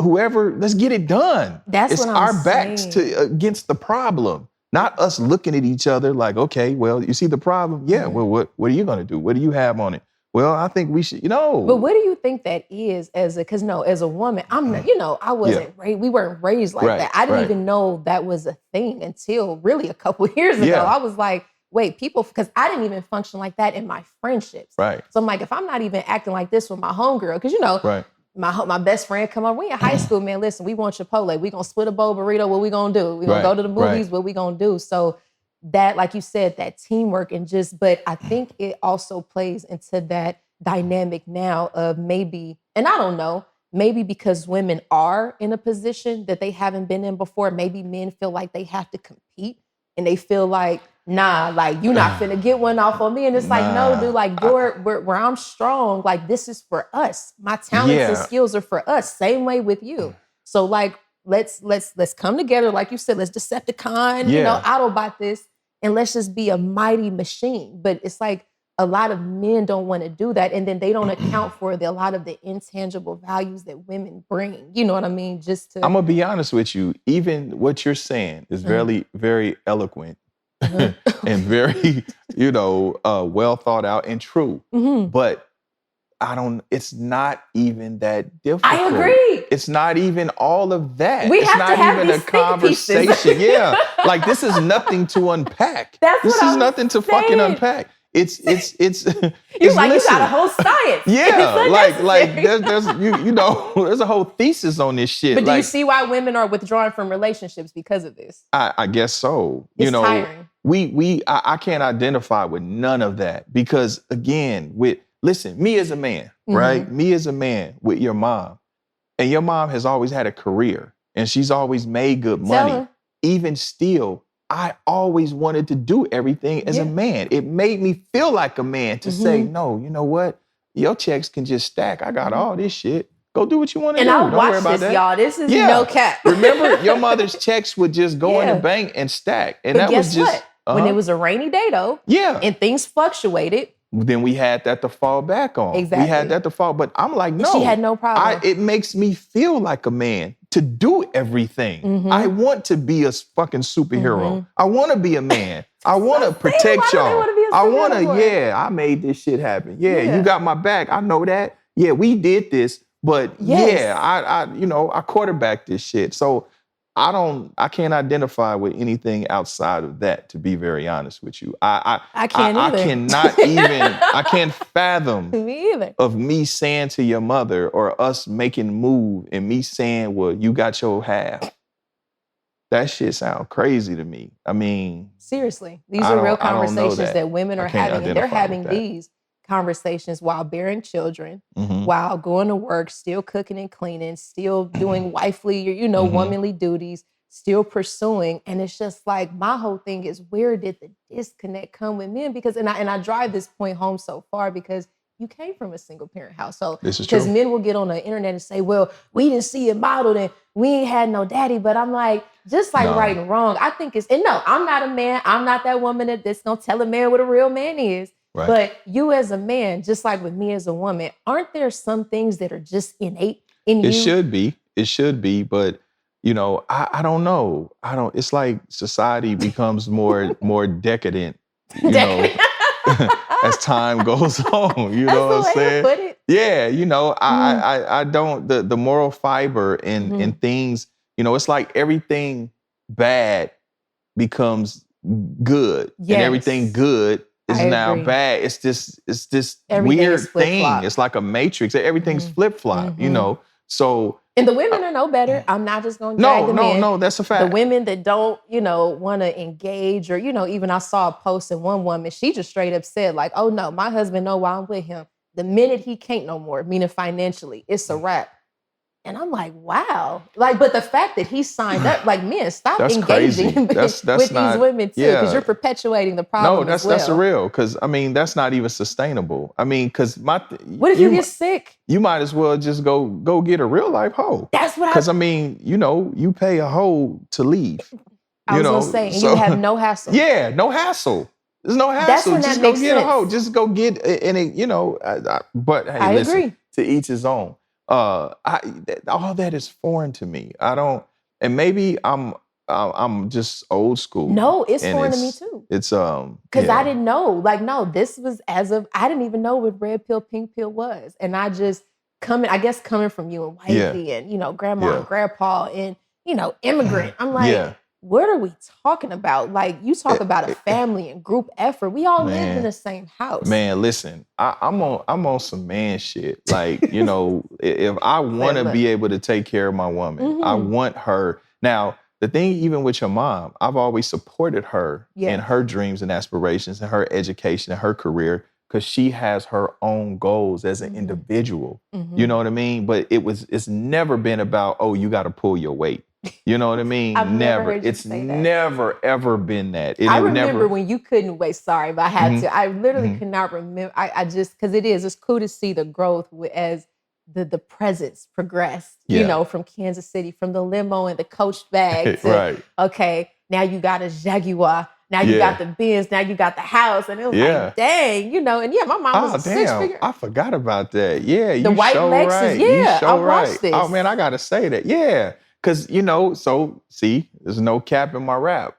A: whoever, let's get it done.
B: That's
A: it's
B: what I'm
A: our backs against the problem. Not us looking at each other like, okay, well, you see the problem? Yeah, well, what are you going to do? What do you have on it? Well, I think we should,
B: But what do you think that is as a woman, I'm not, I wasn't raised, we weren't raised like that. I didn't even know that was a thing until really a couple of years ago. I was like, wait, people, because I didn't even function like that in my friendships.
A: Right.
B: So I'm like, if I'm not even acting like this with my homegirl, because my best friend come on, we in high school, man, listen, we want Chipotle. We gonna split a bowl burrito, what we gonna do? We gonna go to the movies, what we gonna do? So that, like you said, that teamwork but I think it also plays into that dynamic now of maybe, and I don't know, maybe because women are in a position that they haven't been in before, maybe men feel like they have to compete and they feel like, nah, like you're not finna get one off on me. And it's like, no, dude, like where I'm strong, like this is for us. My talents and skills are for us. Same way with you. So like, let's come together. Like you said, let's Decepticon, Autobot this, and let's just be a mighty machine. But it's like a lot of men don't want to do that. And then they don't account for a lot of the intangible values that women bring. You know what I mean? I'm
A: gonna be honest with you. Even what you're saying is very, very eloquent. and very, well thought out and true. But it's not even that difficult.
B: I agree.
A: It's not even all of that.
B: We
A: it's
B: have
A: not
B: to have
A: even
B: these
A: a conversation. Like this is nothing to unpack.
B: This is
A: nothing to fucking unpack. It's
B: you got a whole science.
A: There's a whole thesis on this shit.
B: But do you see why women are withdrawing from relationships because of this?
A: I guess so.
B: It's tiring.
A: I can't identify with none of that because again, me as a man, right? Me as a man with your mom, and your mom has always had a career and she's always made good money. Even still, I always wanted to do everything as a man. It made me feel like a man to say, no, you know what? Your checks can just stack. I got all this shit. Go do what you want to do.
B: And
A: Don't worry about
B: this,
A: that.
B: y'all. This is no cap.
A: Remember, your mother's checks would just go in the bank and stack. And
B: but
A: that
B: guess
A: was just...
B: what? When it was a rainy day, though, and things fluctuated,
A: then we had that to fall back on.
B: Exactly.
A: We had that to fall. But I'm like, no.
B: She had no problem.
A: It makes me feel like a man to do everything. I want to be a fucking superhero. I want to be a man. I want to protect y'all. I want to, I made this shit happen. Yeah, you got my back. I know that. Yeah, we did this. But I quarterbacked this shit. So I can't identify with anything outside of that, to be very honest with you. I
B: can't either.
A: I cannot even, I can't fathom
B: me either.
A: Of me saying to your mother or us making a move and me saying, well, you got your half. That shit sounds crazy to me. I mean.
B: Seriously, these are real conversations that women are having, and they're having these conversations while bearing children, while going to work, still cooking and cleaning, still doing wifely, womanly duties, still pursuing. And it's just like, my whole thing is, where did the disconnect come with men? Because, and I drive this point home so far because you came from a single parent household.
A: This is true.
B: Because men will get on the internet and say, well, we didn't see it modeled and we ain't had no daddy. But I'm like, just like right and wrong, I think and no, I'm not a man. I'm not that woman that's going to tell a man what a real man is. Right. But you as a man, just like with me as a woman, aren't there some things that are just innate in you?
A: It should be. But, I don't know. It's like society becomes more decadent, as time goes on. You know what I'm saying? Put it. Yeah, I don't, the moral fiber and things, it's like everything bad becomes good. And everything good is now bad. It's this weird thing. It's like a matrix. Everything's flip-flop, So.
B: And the women are no better. I'm not just going to drag them in.
A: No, that's a fact.
B: The women that don't, want to engage or, even I saw a post in one woman, she just straight up said like, oh no, my husband know why I'm with him. The minute he can't no more, meaning financially, it's a wrap. And I'm like, wow. Like, but the fact that he signed up, like, men, stop engaging with these women too, because you're perpetuating the problem.
A: No, that's real. Because that's not even sustainable. Because
B: what if you get sick?
A: You might as well just go get a real life hoe.
B: That's what.
A: Because you pay a hoe to leave.
B: I was gonna say, and you have no hassle.
A: Yeah, no hassle. There's no hassle.
B: That's when
A: just
B: that makes
A: go get
B: sense.
A: a hoe. Just go get but hey,
B: I agree.
A: To each his own. All that is foreign to me. I don't, and maybe I'm just old school.
B: No, it's foreign to me too.
A: It's
B: because I didn't know. Like, no, this was I didn't even know what red pill, pink pill was, and I just coming from you and wifey and grandma and grandpa and immigrant. I'm like, what are we talking about? Like, you talk about a family and group effort. We all live in the same house.
A: Man, listen, I'm on some man shit. Like, if I want to be able to take care of my woman, I want her. Now, the thing, even with your mom, I've always supported her in her dreams and aspirations and her education and her career because she has her own goals as an individual. You know what I mean? But it's never been about, oh, you got to pull your weight. You know what I mean?
B: I've never.
A: It's never, ever been that.
B: I remember when you couldn't wait. Sorry, but I had to. I literally could not remember. I just, because it's cool to see the growth as the presence progressed, from Kansas City, from the limo and the coach bag to, okay, now you got a Jaguar. Now you got the Benz. Now you got the house. And it was like, dang, and my mom was a six-figure.
A: I forgot about that. Yeah,
B: the white Lexus.
A: Right.
B: Yeah, I watched this.
A: Oh, man, I got to say that. Yeah. Because, so see, there's no cap in my rap.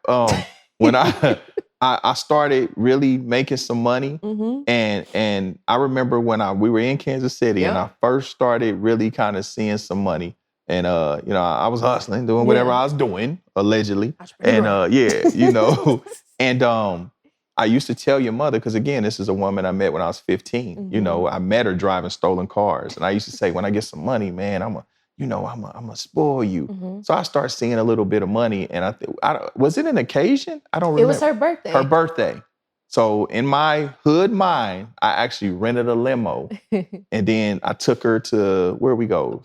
A: When I started really making some money and I remember when we were in Kansas City and I first started really kind of seeing some money and, I was hustling, doing whatever I was doing, allegedly. And, and I used to tell your mother, because again, this is a woman I met when I was 15. I met her driving stolen cars. And I used to say, when I get some money, man, I'm gonna spoil you. So I start seeing a little bit of money, and was it an occasion? I don't remember.
B: It was her birthday.
A: Her birthday. So in my hood mind, I actually rented a limo, and then I took her to where we go,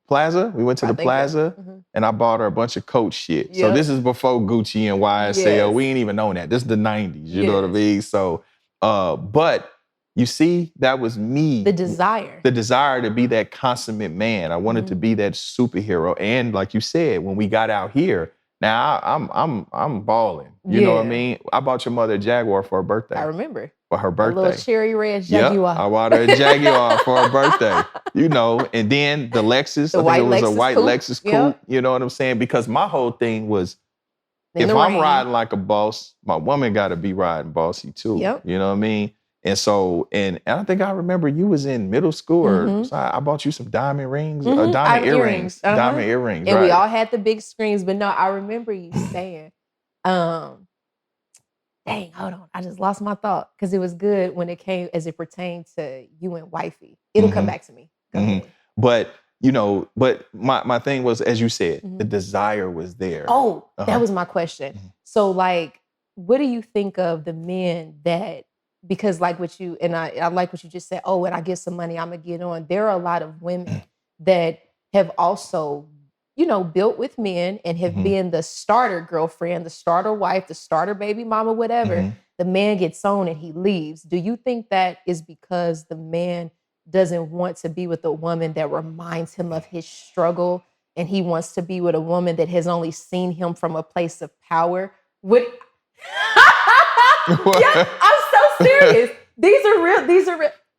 A: Plaza. We went to
B: I
A: the
B: think
A: Plaza, and I bought her a bunch of Coach shit. So
B: Yep.
A: this is before Gucci and YSL.
B: Yes.
A: We ain't even known that. This is the 90s. You know what I
B: Yes.
A: mean? So, but you see, that was me.
B: The desire.
A: The desire to be that consummate man. I wanted to be that superhero. And like you said, when we got out here, now I'm balling. You know what I mean? I bought your mother a Jaguar for her birthday.
B: I remember.
A: For her
B: A
A: birthday.
B: little cherry red Jaguar.
A: I bought her a Jaguar for her birthday. You know, and then the Lexus. I think it was a white Lexus coupe.
B: Yep.
A: You know what I'm saying? Because my whole thing was,
B: In
A: if
B: the
A: I'm
B: rain.
A: riding like a boss, my woman got to be riding bossy too.
B: Yep.
A: You know what I mean? And so, and I think I remember you was in middle school, or so I bought you some diamond rings, diamond earrings, diamond earrings.
B: And
A: right.
B: we all had the big screens, but no, I remember you saying, dang, hold on. I just lost my thought because it was good when it came as it pertained to you and wifey. It'll come back to me. Go ahead.
A: But, you know, but my thing was, as you said, the desire was there.
B: Oh, that was my question. So like, what do you think of the men that, because like what you, and I like what you just said, oh, when I get some money, I'm going to get on. There are a lot of women that have also, you know, built with men and have been the starter girlfriend, the starter wife, the starter baby mama, whatever. The man gets on and he leaves. Do you think that is because the man doesn't want to be with a woman that reminds him of his struggle, and he wants to be with a woman that has only seen him from a place of power? Yeah, I'm so serious. These are real.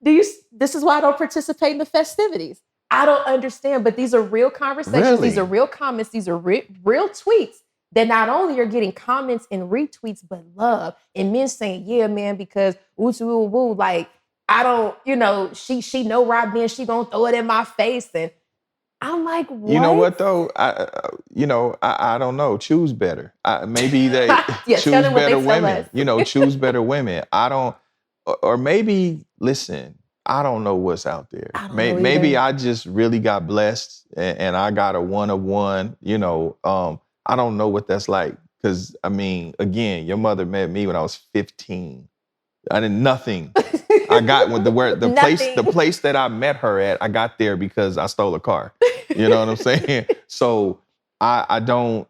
B: This is why I don't participate in the festivities. I don't understand, but these are real conversations.
A: Really?
B: These are real comments. These are real tweets that not only are getting comments and retweets, but love. And men saying, yeah, man, because woo, like, I don't, you know, she know where I've been. She gonna throw it in my face. And I'm like, what?
A: You know what though? I don't know. Choose better. Maybe they choose better women. You know, choose better women. I don't, or maybe listen. I don't know what's out there. Maybe I just really got blessed and I got a one of one. You know, I don't know what that's like because I mean, again, your mother met me when I was 15. I did nothing. I got with the place that I met her at. I got there because I stole a car. You know what I'm saying? So I don't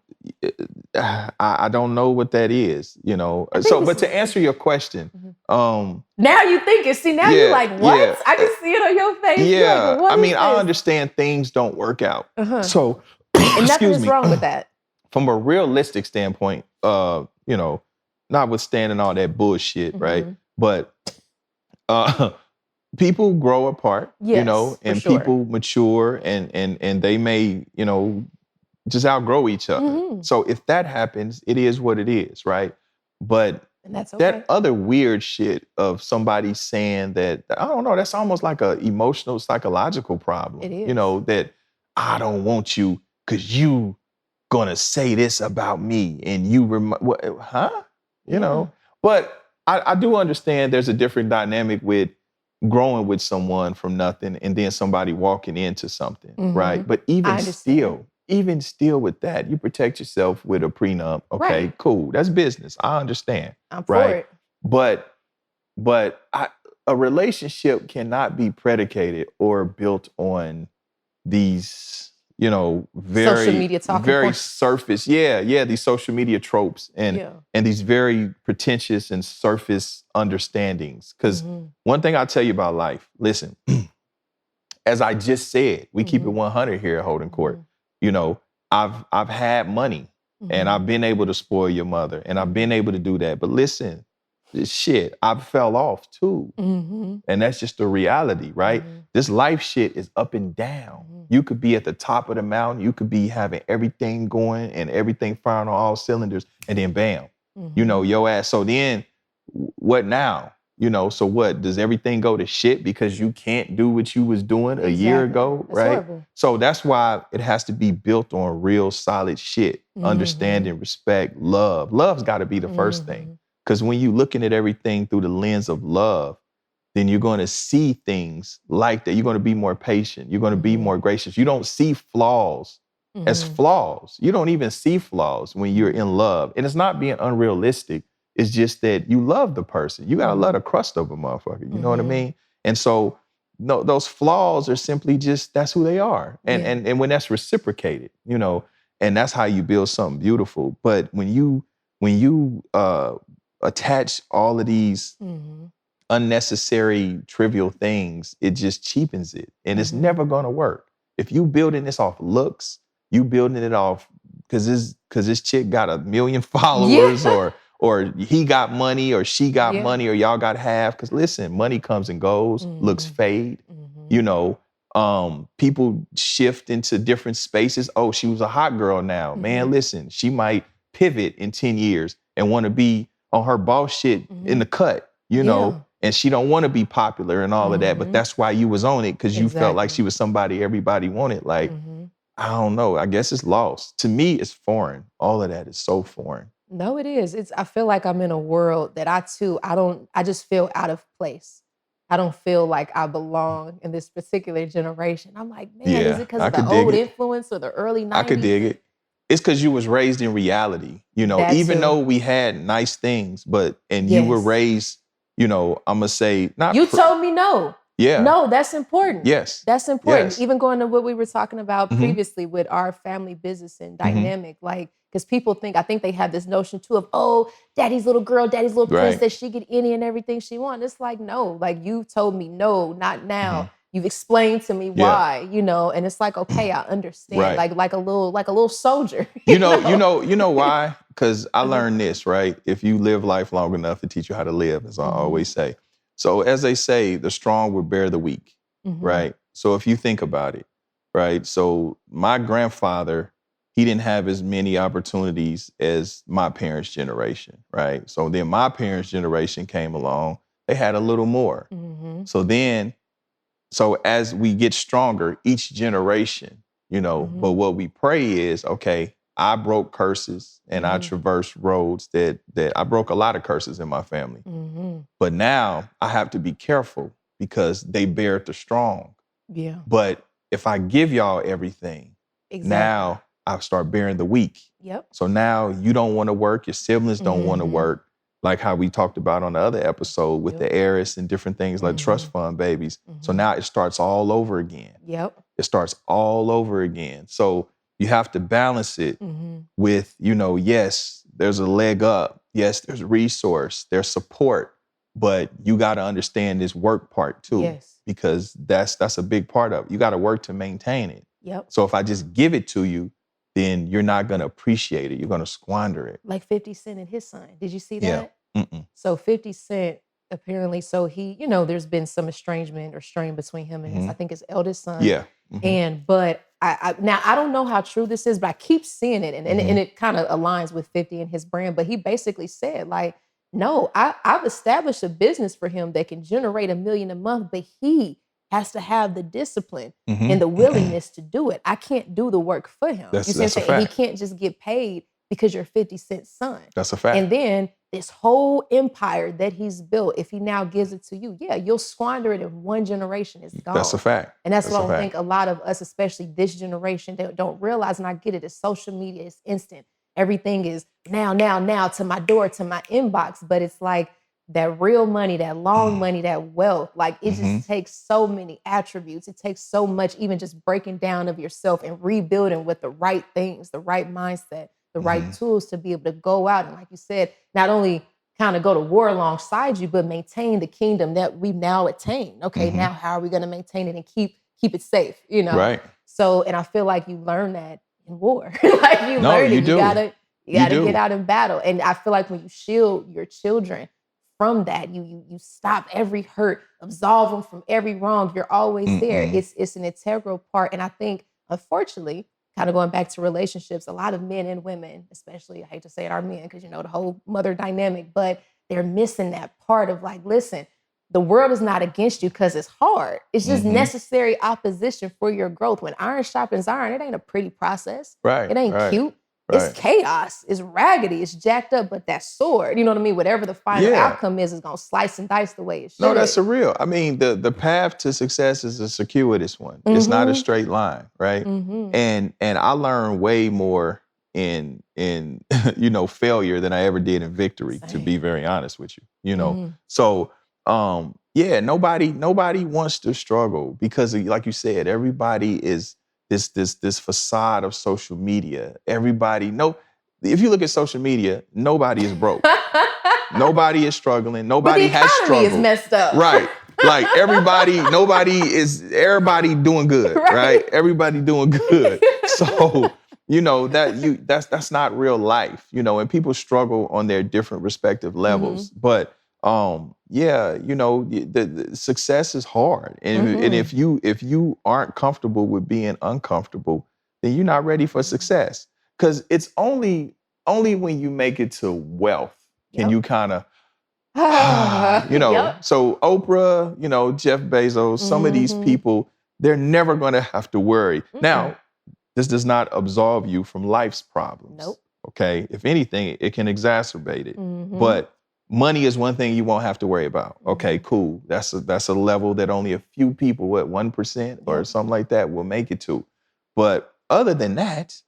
A: know what that is. You know. So, but to answer your question,
B: now you thinking. See, now you're like, what? Yeah. I can see it on your face.
A: Yeah,
B: like,
A: I mean, I understand things don't work out. So,
B: and nothing is wrong with that.
A: From a realistic standpoint, you know, notwithstanding all that bullshit, right? But people grow apart, you know, and people mature and they may, you know, just outgrow each other. So if that happens, it is what it is, right? But
B: and that's okay.
A: That other weird shit of somebody saying that, I don't know, that's almost like an emotional, psychological problem.
B: It is.
A: You know, that I don't want you because you gonna say this about me and you you know, but I do understand there's a different dynamic with growing with someone from nothing and then somebody walking into something, right? But even still with that, you protect yourself with a prenup. Okay, cool. That's business. I understand.
B: I'm for it.
A: But a relationship cannot be predicated or built on these, you know,
B: social media talking
A: surface. These social media tropes and these very pretentious and surface understandings. Because one thing I'll tell you about life, listen, as I just said, we keep it 100 here at Holdin Court. You know, I've had money and I've been able to spoil your mother and I've been able to do that. But listen, shit, I fell off too. And that's just the reality, right? This life shit is up and down. You could be at the top of the mountain. You could be having everything going and everything firing on all cylinders. And then bam, you know, your ass. So then what now? You know, so what? Does everything go to shit because you can't do what you was doing a year ago, right?
B: Horrible.
A: So that's why it has to be built on real solid shit. Understanding, respect, love. Love's got to be the first thing. Because when you're looking at everything through the lens of love, then you're going to see things like that. You're going to be more patient. You're going to be more gracious. You don't see flaws as flaws. You don't even see flaws when you're in love. And it's not being unrealistic. It's just that you love the person. You got to love the crust of a motherfucker. You know what I mean? And so no, those flaws are simply just, that's who they are. And,
B: Yeah.
A: and when that's reciprocated, you know, and that's how you build something beautiful. But when you attach all of these unnecessary, trivial things, it just cheapens it. And it's never gonna work. If you building this off looks, you building it off because this chick got 1 million followers, or he got money, or she got money, or y'all got half. Because listen, money comes and goes, looks fade. You know, people shift into different spaces. Oh, she was a hot girl now. Man, listen, she might pivot in 10 years and want to be on her boss shit in the cut, you know, and she don't want to be popular and all of that. But that's why you was on it, because you felt like she was somebody everybody wanted. Like, I don't know. I guess it's lost. To me, it's foreign. All of that is so foreign.
B: No, it is. I feel like I'm in a world that I just feel out of place. I don't feel like I belong in this particular generation. I'm like, man, is it because of the old influence or the early 90s?
A: I could dig it. It's because you was raised in reality. You know, even though we had nice things, you were raised, you know, I'm going to say,
B: you told me no.
A: Yeah.
B: No, that's important.
A: Yes.
B: That's important.
A: Yes.
B: Even going to what we were talking about previously with our family business and dynamic, like, because people I think they have this notion too of, oh, daddy's little girl, daddy's little princess, she get any and everything she wants. It's like, no, like you told me no, not now. You've explained to me why, you know, and it's like, okay, I understand. Like a little soldier. You
A: know why? Because I learned this, right? If you live life long enough, to teach you how to live, as I always say. So as they say, the strong will bear the weak, right? So if you think about it, right? So my grandfather, he didn't have as many opportunities as my parents' generation, right? So then my parents' generation came along, they had a little more. So as we get stronger, each generation, you know, but what we pray is, okay, I broke curses and I traversed roads that I broke a lot of curses in my family. But now I have to be careful because they bear the strong.
B: Yeah.
A: But if I give y'all everything, now I start bearing the weak.
B: Yep.
A: So now you don't want to work, your siblings don't want to work. Like how we talked about on the other episode with the heiress and different things like trust fund babies. So now it starts all over again.
B: Yep.
A: It starts all over again. So you have to balance it with, you know, yes, there's a leg up. Yes, there's resource, there's support, but you got to understand this work part too.
B: Yes.
A: Because that's a big part of it. You got to work to maintain it.
B: Yep.
A: So if I just give it to you, then you're not going to appreciate it. You're going to squander it.
B: Like 50 Cent and his son. Did you see that?
A: Yeah.
B: So 50 Cent, apparently, so he, you know, there's been some estrangement or strain between him and I think his eldest son.
A: Yeah.
B: But I now I don't know how true this is, but I keep seeing it and it kind of aligns with 50 and his brand. But he basically said, like, no, I've established a business for him that can generate $1 million a month, but he has to have the discipline and the willingness to do it. I can't do the work for him.
A: That's
B: you
A: a
B: see what I'm saying?
A: fact.
B: He can't just get paid because you're 50 Cent's son.
A: That's a fact.
B: And then this whole empire that he's built, if he now gives it to you, you'll squander it in one generation. It's gone.
A: That's a fact.
B: And that's what I think a lot of us, especially this generation, they don't realize, and I get it, it's social media, it's instant. Everything is now, to my door, to my inbox. But it's like that real money, that long money, that wealth, like it just takes so many attributes. It takes so much, even just breaking down of yourself and rebuilding with the right things, the right mindset, the right tools to be able to go out and, like you said, not only kind of go to war alongside you, but maintain the kingdom that we've now attained. Okay, now how are we going to maintain it and keep it safe? You know,
A: right?
B: So, and I feel like you learn that in war. Like you learn it. You gotta get out in battle. And I feel like when you shield your children from that, you stop every hurt, absolve them from every wrong. You're always there. It's an integral part. And I think, unfortunately, kind of going back to relationships, a lot of men and women, especially, I hate to say it, our men, because, you know, the whole mother dynamic, but they're missing that part of like, listen, the world is not against you because it's hard. It's just necessary opposition for your growth. When iron sharpens iron, it ain't a pretty process.
A: Right.
B: It ain't cute. Right. It's chaos. It's raggedy. It's jacked up. But that sword, you know what I mean? Whatever the final outcome is going to slice and dice the way it should.
A: No, that's surreal. I mean, the path to success is a circuitous one. It's not a straight line, right? And I learned way more in you know, failure than I ever did in victory, to be very honest with you. You know, so Yeah, nobody wants to struggle because, like you said, everybody is this facade of social media. Everybody, no, if you look at social media, nobody is broke. Nobody is struggling.
B: But the
A: Nobody has
B: economy is
A: struggled.
B: messed up.
A: Right. Like everybody doing good, right? Everybody doing good. So, that's not real life, and people struggle on their different respective levels. But the success is hard. And if you aren't comfortable with being uncomfortable, then you're not ready for success. Because it's only when you make it to wealth can you kind of
B: Yep.
A: so Oprah, Jeff Bezos, some of these people, they're never going to have to worry. Now, this does not absolve you from life's problems.
B: Nope.
A: Okay. If anything, it can exacerbate it. But money is one thing you won't have to worry about. Okay, cool. That's a level that only a few people, 1% or something like that, will make it to. But other than that,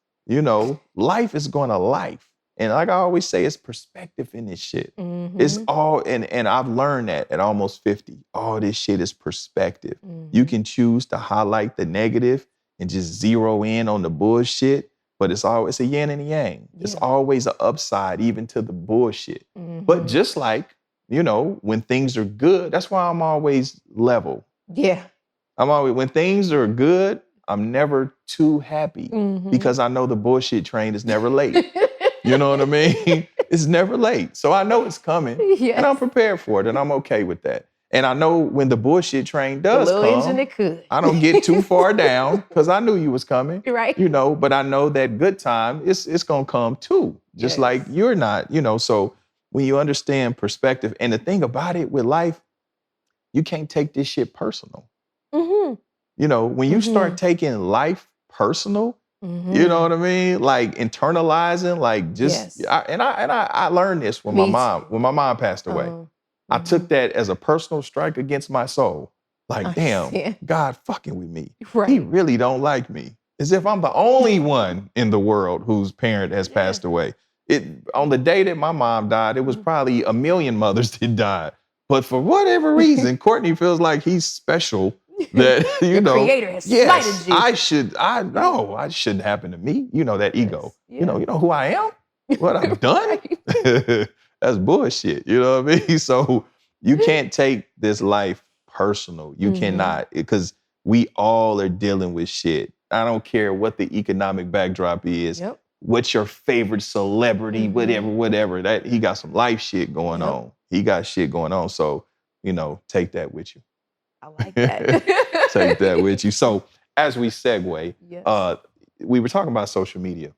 A: life is going to life. And like I always say, it's perspective in this shit. It's all, and I've learned that at almost 50. All this shit is perspective. You can choose to highlight the negative and just zero in on the bullshit, but it's always a yin and a yang. Yeah. It's always an upside, even to the bullshit. But just like, when things are good, that's why I'm always level.
B: Yeah.
A: When things are good, I'm never too happy because I know the bullshit train is never late. You know what I mean? It's never late. So I know it's coming and I'm prepared for it and I'm okay with that. And I know when the bullshit train does
B: the little
A: come,
B: engine it could.
A: I don't get too far down because I knew you was coming.
B: Right.
A: But I know that good time, it's going to come too. Just like you're not, so when you understand perspective, and the thing about it with life, you can't take this shit personal. When you start taking life personal, you know what I mean? Like internalizing, like just, I learned this when my mom passed away. I took that as a personal strike against my soul. Like, damn, God fucking with me. Right. He really don't like me. As if I'm the only one in the world whose parent has passed away. On the day that my mom died, it was probably a million mothers that died. But for whatever reason, Courtney feels like he's special. That
B: the creator has slighted you.
A: It shouldn't happen to me. That ego. You know who I am? What I've done? That's bullshit. You know what I mean? So you can't take this life personal. You cannot, because we all are dealing with shit. I don't care what the economic backdrop is. What's your favorite celebrity, whatever. That he got some life shit going on. He got shit going on. So, take that with you.
B: I like that.
A: Take that with you. So as we segue, we were talking about social media.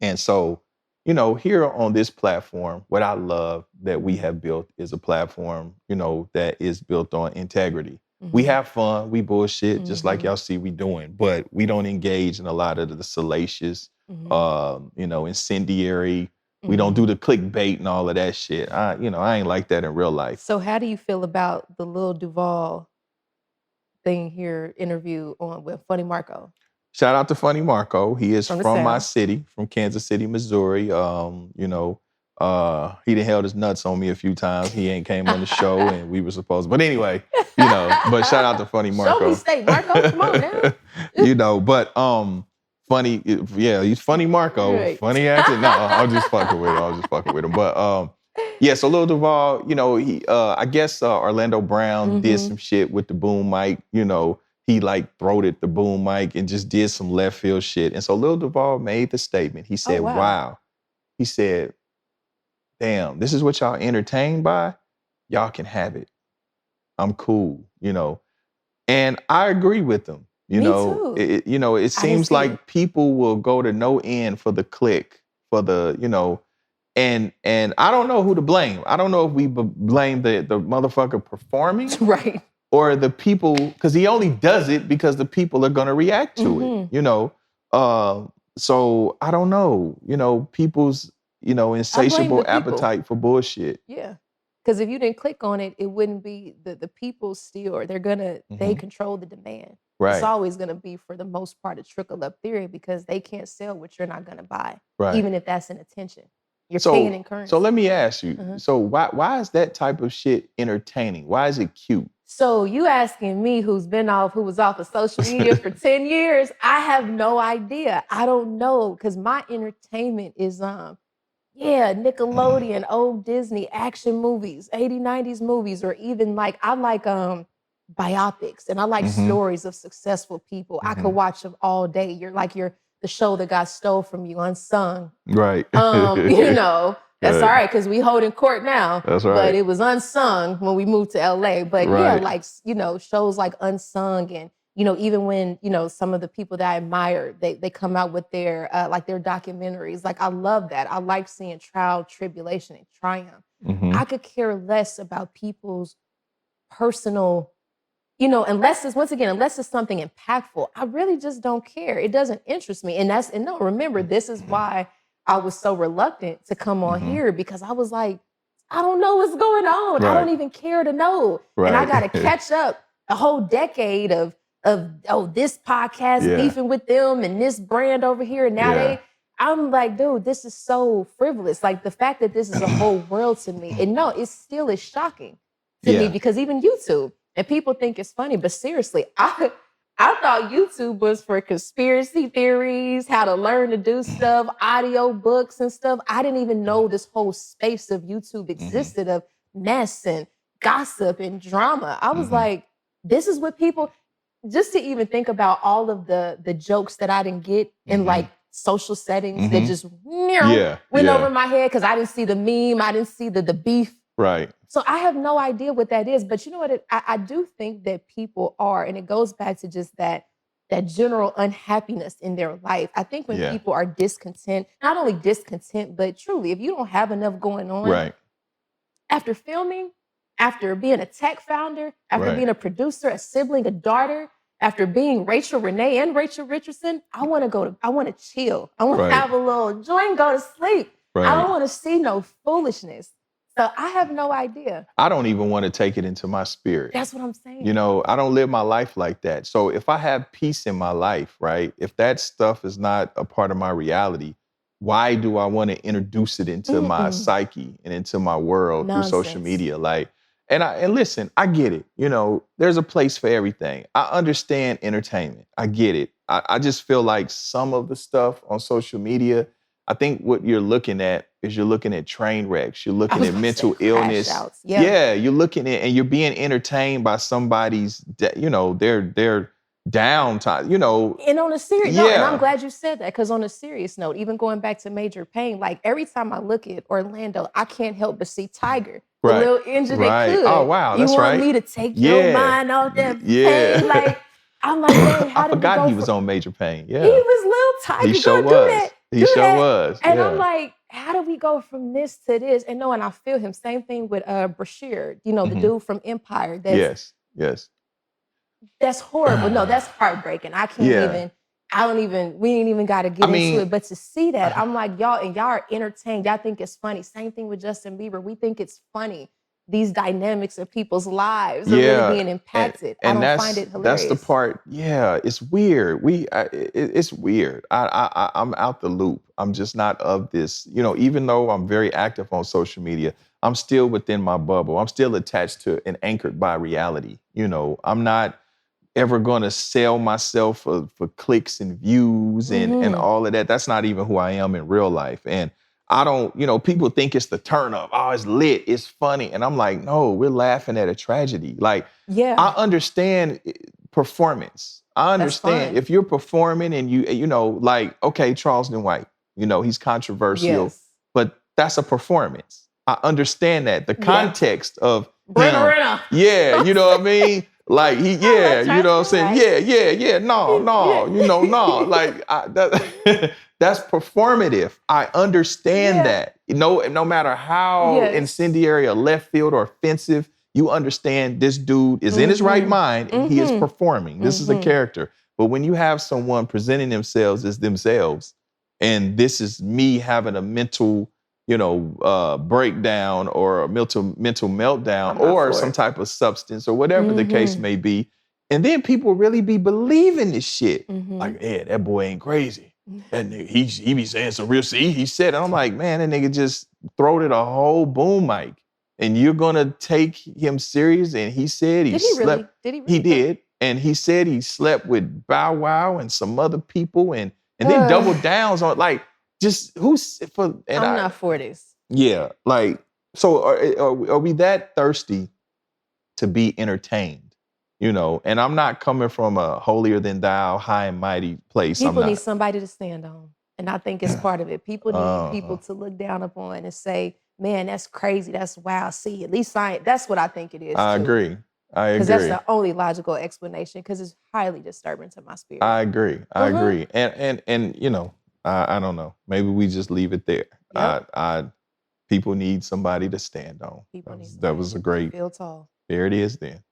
A: And so, here on this platform, what I love that we have built is a platform, that is built on integrity. We have fun, we bullshit, just like y'all see we doing, but we don't engage in a lot of the salacious, incendiary. We don't do the clickbait and all of that shit. I ain't like that in real life.
B: So how do you feel about the Lil Duval thing here, interview with Funny Marco?
A: Shout out to Funny Marco. He is from my city, from Kansas City, Missouri. He done held his nuts on me a few times. He ain't came on the show and we were supposed to. But anyway, but shout out to Funny Marco.
B: Show me state, Marco. Come on now.
A: But funny, he's Funny Marco. Right. Funny acting. No, I was just fucking with him. But so Lil Duval, he I guess Orlando Brown did some shit with the boom mic, he like throated the boom mic and just did some left field shit. And so Lil Duval made the statement. He said, wow. He said, damn, this is what y'all entertained by? Y'all can have it. I'm cool, And I agree with him.
B: Me too.
A: It seems like people will go to no end for the click, for the, and I don't know who to blame. I don't know if we blame the motherfucker performing.
B: Right.
A: Or the people, because he only does it because the people are going to react to it, So I don't know, people's, insatiable appetite for bullshit.
B: Yeah. Because if you didn't click on it, it wouldn't be the people still, they control the demand. Right. It's always going to be, for the most part, a trickle up theory because they can't sell what you're not going to buy, even if that's an attention. You're paying in currency.
A: So let me ask you. So why is that type of shit entertaining? Why is it cute?
B: So you asking me who was off of social media for 10 years, I have no idea. I don't know, because my entertainment is Nickelodeon, old Disney action movies, 80s, 90s movies, or even like I like biopics and I like stories of successful people. I could watch them all day. You're the show that got stole from you, Unsung.
A: Right.
B: That's all right, because we Holdin Court now.
A: That's right.
B: But it was Unsung when we moved to LA. But
A: right.
B: Shows like Unsung, and even when some of the people that I admire, they come out with their their documentaries. Like, I love that. I like seeing trial, tribulation, and triumph. I could care less about people's personal, unless it's something impactful. I really just don't care. It doesn't interest me. Remember, this is why I was so reluctant to come on here, because I was like, I don't know what's going on. Right. I don't even care to know. Right. And I got to catch up a whole decade of this podcast beefing with them and this brand over here. And now I'm like, dude, this is so frivolous. Like, the fact that this is a whole world to me. And no, it still is shocking to me, because even YouTube, and people think it's funny, but seriously, I thought YouTube was for conspiracy theories, how to learn to do stuff, audio books and stuff. I didn't even know this whole space of YouTube existed, of mess and gossip and drama. I was like, this is what people, just to even think about all of the jokes that I didn't get in like social settings that just went over my head because I didn't see the meme, I didn't see the beef.
A: Right.
B: So I have no idea what that is. But you know what? I do think that people are, and it goes back to just that general unhappiness in their life. I think when people are discontent, not only discontent, but truly, if you don't have enough going on, after filming, after being a tech founder, after being a producer, a sibling, a daughter, after being Rachel Renee and Rachel Richardson, I want to chill. I want to have a little joint, go to sleep. Right. I don't want to see no foolishness. So I have no idea.
A: I don't even want to take it into my spirit.
B: That's what I'm saying.
A: I don't live my life like that. So if I have peace in my life, right, if that stuff is not a part of my reality, why do I want to introduce it into my psyche and into my world through social media? And listen, I get it. There's a place for everything. I understand entertainment. I get it. I just feel like some of the stuff on social media, I think what you're looking at is you're looking at train wrecks. You're looking at mental illness. Yeah, you're looking at, and you're being entertained by somebody's, they're down time, And
B: on a serious note, and I'm glad you said that, because on a serious note, even going back to Major Pain, like every time I look at Orlando, I can't help but see Tiger. The little engine that could.
A: Oh, wow, that's right.
B: You want me to take your mind off that pain? Like, I'm like, man, how did
A: I forgot he was on Major Pain. Yeah.
B: He was Lil Tiger.
A: He sure was. He sure was.
B: And I'm like, how do we go from this to this? And I feel him. Same thing with Brashear, the dude from Empire.
A: Yes.
B: That's horrible. No, that's heartbreaking. We ain't even got to get into it. But to see that, I'm like, y'all are entertained. Y'all think it's funny. Same thing with Justin Bieber. We think it's funny. These dynamics of people's lives are really being impacted. I don't find it hilarious.
A: That's the part. Yeah, it's weird. It's weird. I'm out the loop. I'm just not of this. Even though I'm very active on social media, I'm still within my bubble. I'm still attached to and anchored by reality. I'm not ever going to sell myself for clicks and views and all of that. That's not even who I am in real life. And I don't, people think it's the turn up. Oh, it's lit. It's funny. And I'm like, no, we're laughing at a tragedy. Like, I understand performance. I understand if you're performing and okay, Charleston White, he's controversial, but that's a performance. I understand that. The context of
B: Brenna.
A: Yeah, you know what I mean? Like you know what I'm saying? Yeah. No. Like that's performative. I understand that. No matter how incendiary or left field or offensive, you understand this dude is in his right mind and he is performing. This is a character. But when you have someone presenting themselves as themselves, and this is me having a mental breakdown or a mental meltdown or some type of substance or whatever the case may be. And then people really be believing this shit. Like, yeah, that boy ain't crazy. that nigga, he be saying some real shit. He said, and I'm like, man, that nigga just throwed it a whole boom mic. And you're gonna take him serious? And he said he slept.
B: Did he really?
A: He did. And he said he slept with Bow Wow and some other people and then double downs on like just who's for and
B: I'm not for this.
A: Yeah, like so are we that thirsty to be entertained? You know, and I'm not coming from a holier than thou, high and mighty place.
B: People need somebody to stand on. And I think it's part of it. People need people to look down upon and say, man, that's crazy. That's wild. See, at least that's what I think it is.
A: I agree.
B: Because that's the only logical explanation, because it's highly disturbing to my spirit.
A: I agree. And you know, I don't know. Maybe we just leave it there. Yep. People need somebody to stand on. That was a great.
B: Feel tall.
A: There it is then.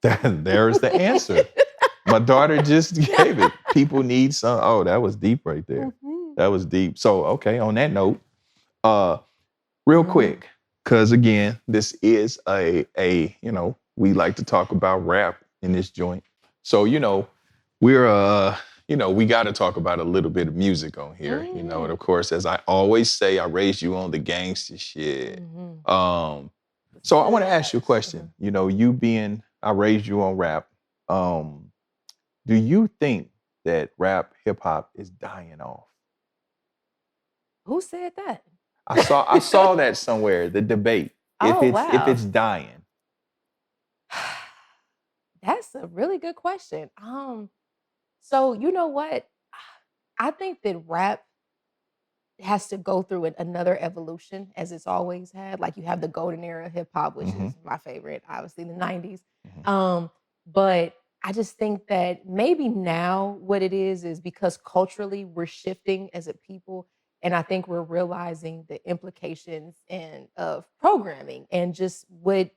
A: There's the answer. My daughter just gave it. People need some. Oh, that was deep right there. Mm-hmm. That was deep. So, okay, on that note, real quick, because again, this is a you know, we like to talk about rap in this joint. So, you know, we're you know, we got to talk about a little bit of music on here, you know, and of course, as I always say, I raised you on the gangster shit. Mm-hmm. So I want to ask you a question. You know, I raised you on rap. Do you think that rap hip hop is dying off?
B: Who said that?
A: I saw that somewhere, the debate. If it's dying.
B: That's a really good question. So you know what? I think that rap has to go through another evolution, as it's always had. Like you have the golden era of hip hop, which is my favorite, obviously the 90s. But I just think that maybe now what it is because culturally we're shifting as a people. And I think we're realizing the implications of programming and just what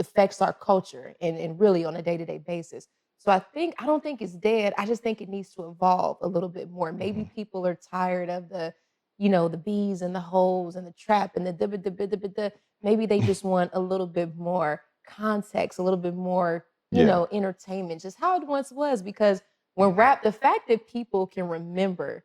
B: affects our culture and really on a day-to-day basis. So I don't think it's dead. I just think it needs to evolve a little bit more. Maybe people are tired of the bees and the hoes and the trap and the maybe they just want a little bit more context, a little bit more, you know, entertainment, just how it once was. Because the fact that people can remember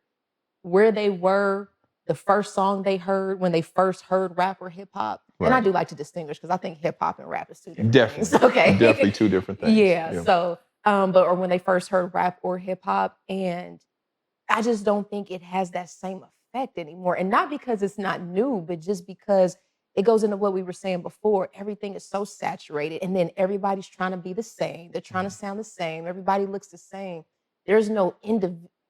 B: where they were, the first song they heard when they first heard rap or hip hop. Right. And I do like to distinguish because I think hip hop and rap is two different things. Okay.
A: Definitely two different things.
B: Yeah. So, or when they first heard rap or hip hop, and I just don't think it has that same effect anymore. And not because it's not new, but just because it goes into what we were saying before. Everything is so saturated, and then everybody's trying to be the same. They're trying to sound the same. Everybody looks the same. There's no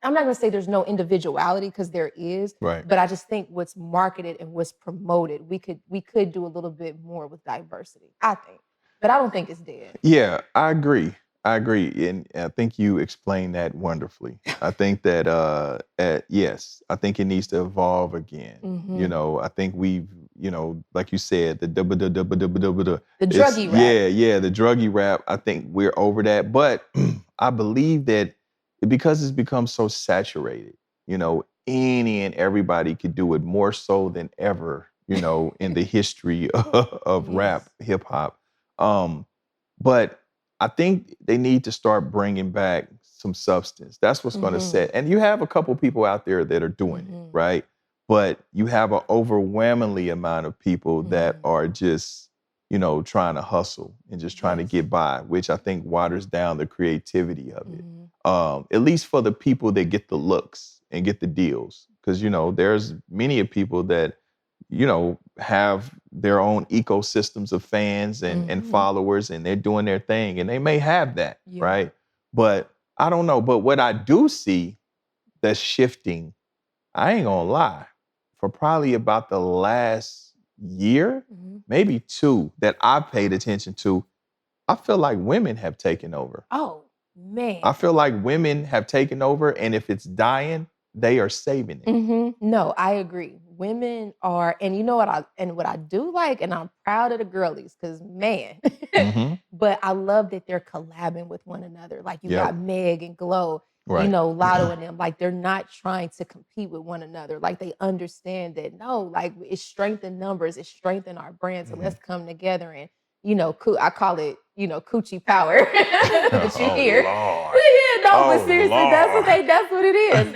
B: I'm not going to say there's no individuality, because there is, right. But I just think what's marketed and what's promoted, we could do a little bit more with diversity, I think. But I don't think it's dead.
A: Yeah, I agree. And I think you explained that wonderfully. I think that, yes, I think it needs to evolve again. Mm-hmm. You know, I think we've, you know, like you said, the
B: druggy rap.
A: Yeah, the druggy rap. I think we're over that. But I believe that because it's become so saturated, you know, any and everybody could do it more so than ever, you know, in the history of rap, hip hop. But I think they need to start bringing back some substance. That's what's going to set. And you have a couple people out there that are doing it, right? But you have an overwhelmingly amount of people that are just, you know, trying to hustle and just trying to get by, which I think waters down the creativity of it. At least for the people that get the looks and get the deals. Because, you know, there's many of people that, you know, have their own ecosystems of fans and followers, and they're doing their thing, and they may have that, right? But I don't know. But what I do see that's shifting, I ain't gonna lie, for probably about the last year, maybe two, that I've paid attention to, I feel like women have taken over.
B: Oh, man.
A: I feel like women have taken over, and if it's dying, they are saving it.
B: No, I agree. Women are, and you know what I do like, and I'm proud of the girlies, because man, but I love that they're collabing with one another. Like you got Meg and Glow, you know, Lotto and them. Like they're not trying to compete with one another. Like they understand that like it's strength in numbers, it's strength in our brand. So let's come together and, you know, I call it, coochie power that you hear.
A: Lord.
B: Yeah, no, but seriously,
A: Lord.
B: that's what it is.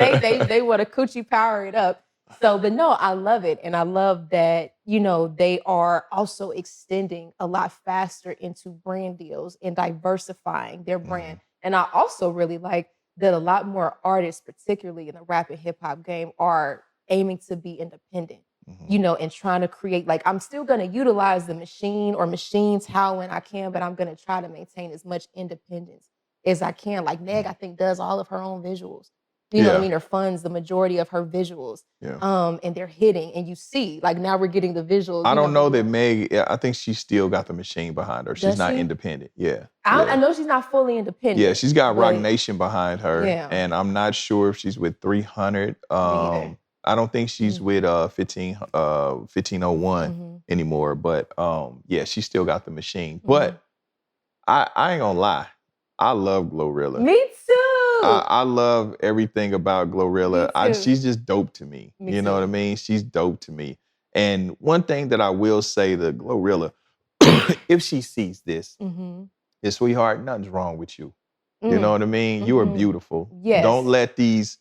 B: They want to coochie power it up. So, but no, I love it. And I love that, they are also extending a lot faster into brand deals and diversifying their brand. And I also really like that a lot more artists, particularly in the rap and hip hop game, are aiming to be independent, and trying to create, like, I'm still going to utilize the machine or machines how and I can, but I'm going to try to maintain as much independence as I can. Like Meg, I think, does all of her own visuals. You know what I mean? Or funds the majority of her visuals. And they're hitting. And you see, like, now we're getting the visuals.
A: I don't know that Meg, I think she still got the machine behind her. She's not independent. Yeah.
B: I know she's not fully independent.
A: Yeah, she's got Rock Nation behind her.
B: Yeah.
A: And I'm not sure if she's with 300. I don't think she's with 1501 anymore. But yeah, she still got the machine. But I ain't gonna lie. I love Glorilla.
B: Me too.
A: I love everything about Glorilla. She's just dope to me. You know what I mean? She's dope to me. And one thing that I will say to Glorilla, if she sees this, is, sweetheart, nothing's wrong with you. You know what I mean? You are beautiful.
B: Yes.
A: Don't let these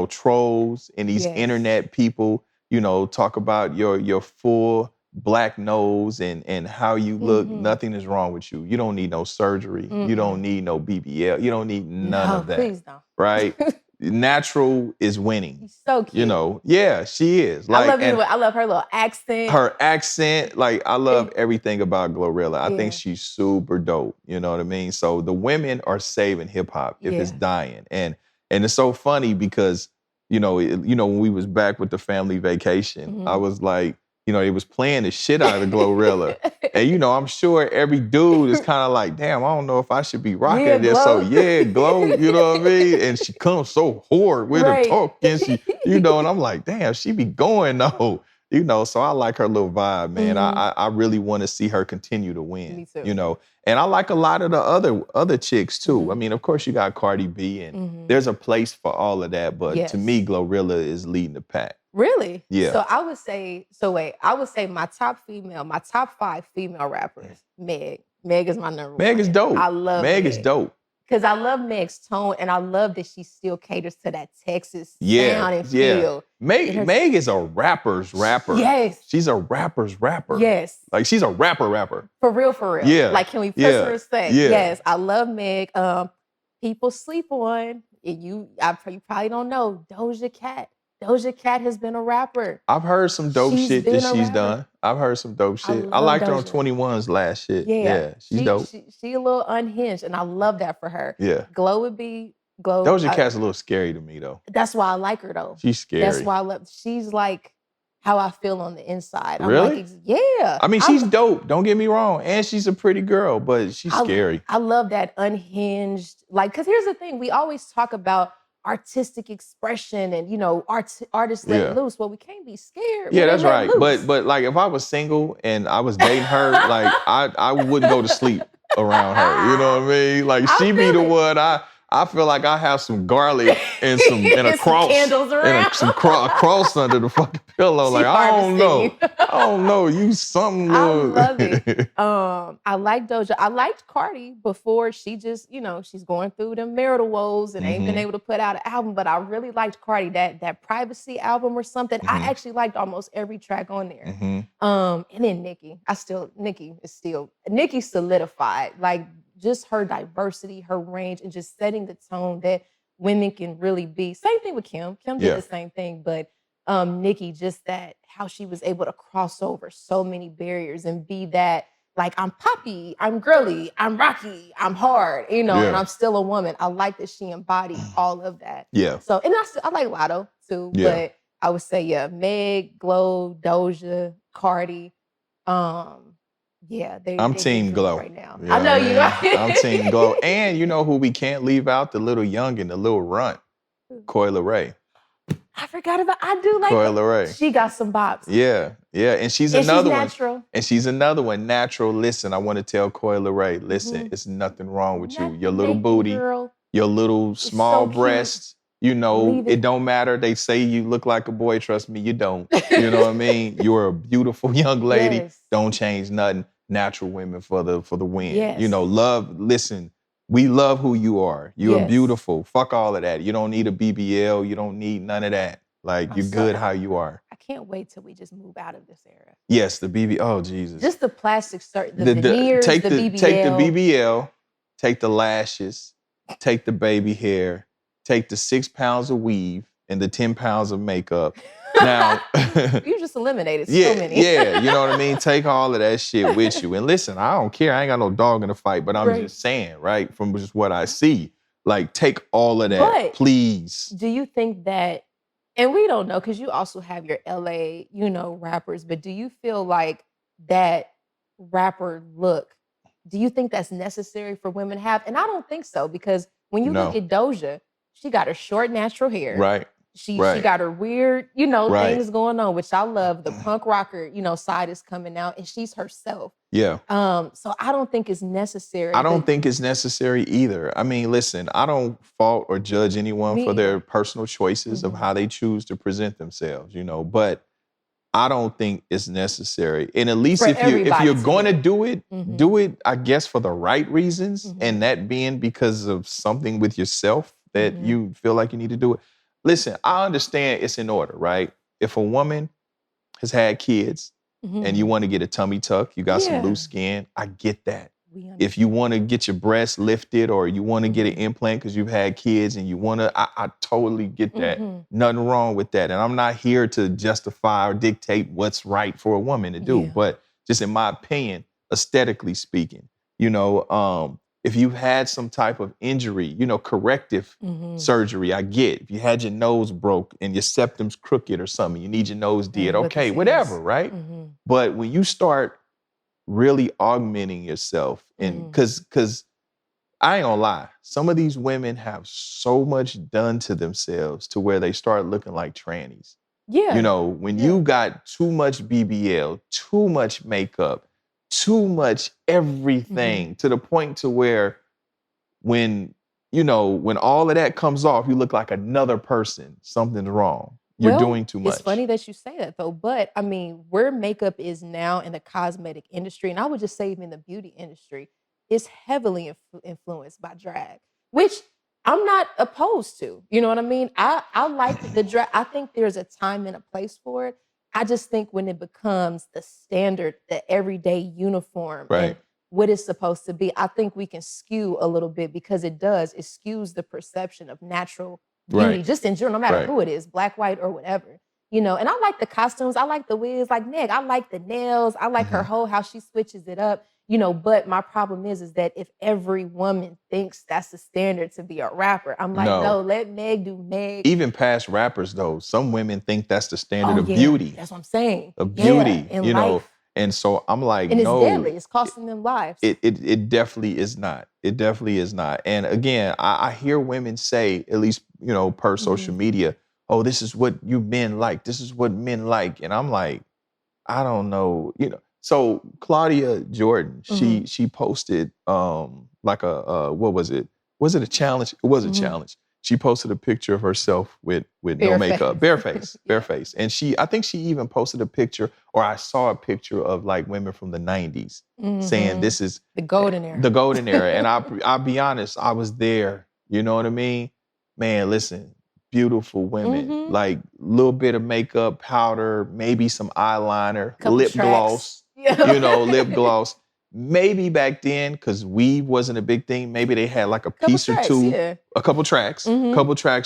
A: trolls and these internet people, talk about your full black nose and how you look. Nothing is wrong with you. You don't need no surgery. You don't need no BBL. You don't need none of that. Please don't. Right? Natural is winning.
B: She's so cute.
A: Yeah, she is. Like,
B: I love her little accent.
A: Her accent, like, I love everything about Glorilla. I think she's super dope. You know what I mean? So the women are saving hip hop if it's dying. And it's so funny because, when we was back with the family vacation, I was like, it was playing the shit out of Glorilla. And, I'm sure every dude is kind of like, damn, I don't know if I should be rocking this.
B: Glow.
A: So, Glow, you know what I mean? And she comes so hard with her talk. And she, and I'm like, damn, she be going though. So I like her little vibe, man. I really want to see her continue to win.
B: Me too.
A: And I like a lot of the other chicks too. I mean, of course you got Cardi B and there's a place for all of that. But to me, Glorilla is leading the pack.
B: Really?
A: Yeah.
B: So I would say my top 5 female rappers, Meg. Meg is my number one.
A: Meg is dope.
B: I love
A: Meg. Meg is dope.
B: Because I love Meg's tone and I love that she still caters to that Texas sound and feel.
A: Meg is a rapper's rapper.
B: Yes.
A: She's a rapper's rapper.
B: Yes.
A: Like, she's a rapper.
B: For real.
A: Yeah.
B: Like, can we press her to say?
A: Yeah.
B: Yes, I love Meg. People sleep on, and you probably don't know, Doja Cat. Doja Cat has been a rapper.
A: I've heard some dope shit that she's done. I've heard some dope shit. I liked her on 21's last shit. Yeah, she's dope.
B: She a little unhinged, and I love that for her.
A: Yeah.
B: Glow would be Glow.
A: Doja Cat's a little scary to me, though.
B: That's why I like her, though.
A: She's scary.
B: That's why I love. She's like how I feel on the inside. I'm
A: really?
B: Like, yeah.
A: I mean, she's dope. Don't get me wrong, and she's a pretty girl, but she's scary.
B: I love that unhinged. Like, because here's the thing: we always talk about artistic expression and artists let loose. Well, we can't be scared.
A: Yeah, that's right. But like, if I was single and I was dating her, like, I wouldn't go to sleep around her. You know what I mean? Like, she be the one I feel like I have some garlic and a cross
B: candles around.
A: And a cross under the fucking pillow. Like, I don't know. You something.
B: I love it. I like Doja. I liked Cardi before she just, she's going through them marital woes and ain't been able to put out an album. But I really liked Cardi, that Privacy album or something. I actually liked almost every track on there. And then Nicki. Nicki solidified. Like, just her diversity, her range, and just setting the tone that women can really be. Same thing with Kim. Kim did the same thing, but Nicki, just that how she was able to cross over so many barriers and be that, like, I'm poppy, I'm girly, I'm rocky, I'm hard, and I'm still a woman. I like that she embodied all of that.
A: Yeah.
B: So, and I like Lotto too, but I would say, Meg, Glow, Doja, Cardi, I'm
A: Team Glow
B: right now.
A: Yeah,
B: I know you are.
A: I'm Team Glow. And you know who we can't leave out? The little youngin', the little runt. Coi Leray.
B: I forgot about, I do like
A: Coi Leray.
B: She got some bops.
A: Yeah. And she's another one.
B: Natural.
A: And she's another one, natural. Listen, I want to tell Coi Leray, listen, it's nothing wrong with you. Your little booty, your little small breasts, it don't matter. They say you look like a boy. Trust me, you don't. You know what I mean? You're a beautiful young lady. Yes. Don't change nothing. natural women for the win.
B: Yes.
A: You know, listen, we love who you are. You are
B: Yes.
A: beautiful. Fuck all of that. You don't need a BBL. You don't need none of that. Like, you're good how you are.
B: I can't wait till we just move out of this era.
A: Yes, the BBL. Oh, Jesus.
B: Just the plastic the veneers,
A: take
B: the BBL.
A: Take the BBL, take the lashes, take the baby hair, take the 6 pounds of weave and the 10 pounds of makeup. Now,
B: you just eliminated so many.
A: Yeah, you know what I mean? Take all of that shit with you. And listen, I don't care. I ain't got no dog in the fight, but I'm just saying, right, from just what I see, like, take all of that, please.
B: Do you think that, and we don't know, because you also have your LA, rappers, but do you feel like that rapper look, do you think that's necessary for women to have? And I don't think so, because when you look at Doja, she got her short natural hair.
A: Right.
B: She got her weird, things going on, which I love. The punk rocker, side is coming out, and she's herself.
A: Yeah.
B: So I don't think it's necessary.
A: I don't think it's necessary either. I mean, listen, I don't fault or judge anyone for their personal choices of how they choose to present themselves, but I don't think it's necessary. And at least if you're going to do it, I guess, for the right reasons, and that being because of something with yourself that you feel like you need to do it. Listen, I understand it's in order, right? If a woman has had kids and you want to get a tummy tuck, you got some loose skin, I get that. If you want to get your breasts lifted or you want to get an implant because you've had kids and you want to, I totally get that. Nothing wrong with that. And I'm not here to justify or dictate what's right for a woman to do. But just in my opinion, aesthetically speaking, if you've had some type of injury, corrective surgery, I get. If you had your nose broke and your septum's crooked or something, you need your nose did, okay, whatever, right? But when you start really augmenting yourself, and because I ain't gonna lie, some of these women have so much done to themselves to where they start looking like trannies.
B: Yeah.
A: When you got too much BBL, too much makeup, too much everything, to the point to where when all of that comes off, you look like another person. Something's wrong. You're doing too much.
B: It's funny that you say that, though. But I mean, where makeup is now in the cosmetic industry, and I would just say even the beauty industry, is heavily influenced by drag, which I'm not opposed to. You know what I mean? I like the drag. I think there's a time and a place for it. I just think when it becomes the standard, the everyday uniform, and what it's supposed to be, I think we can skew a little bit, because it skews the perception of natural beauty, just in general, no matter who it is, black, white, or whatever. And I like the costumes, I like the wigs, like Meg, I like the nails, I like her how she switches it up, but my problem is that if every woman thinks that's the standard to be a rapper, I'm like, no, let Meg do Meg.
A: Even past rappers, though, some women think that's the standard of beauty.
B: That's what I'm saying.
A: Of beauty,
B: life.
A: And so I'm like,
B: and it's
A: no.
B: deadly. It's costing them lives.
A: It definitely is not. It definitely is not. And again, I hear women say, at least, per social media, oh, this is what you men like. This is what men like. And I'm like, I don't know. So Claudia Jordan, she posted like what was it? Was it a challenge? It was a challenge. She posted a picture of herself with no makeup, bare face. And I think she even posted a picture, or I saw a picture of like women from the 90s saying this is
B: the golden era.
A: The golden era. And I'll be honest, I was there. You know what I mean? Man, listen, beautiful women, like a little bit of makeup, powder, maybe some eyeliner, lip gloss, lip gloss. Maybe back then, because weave wasn't a big thing, maybe they had like a piece or two, a couple tracks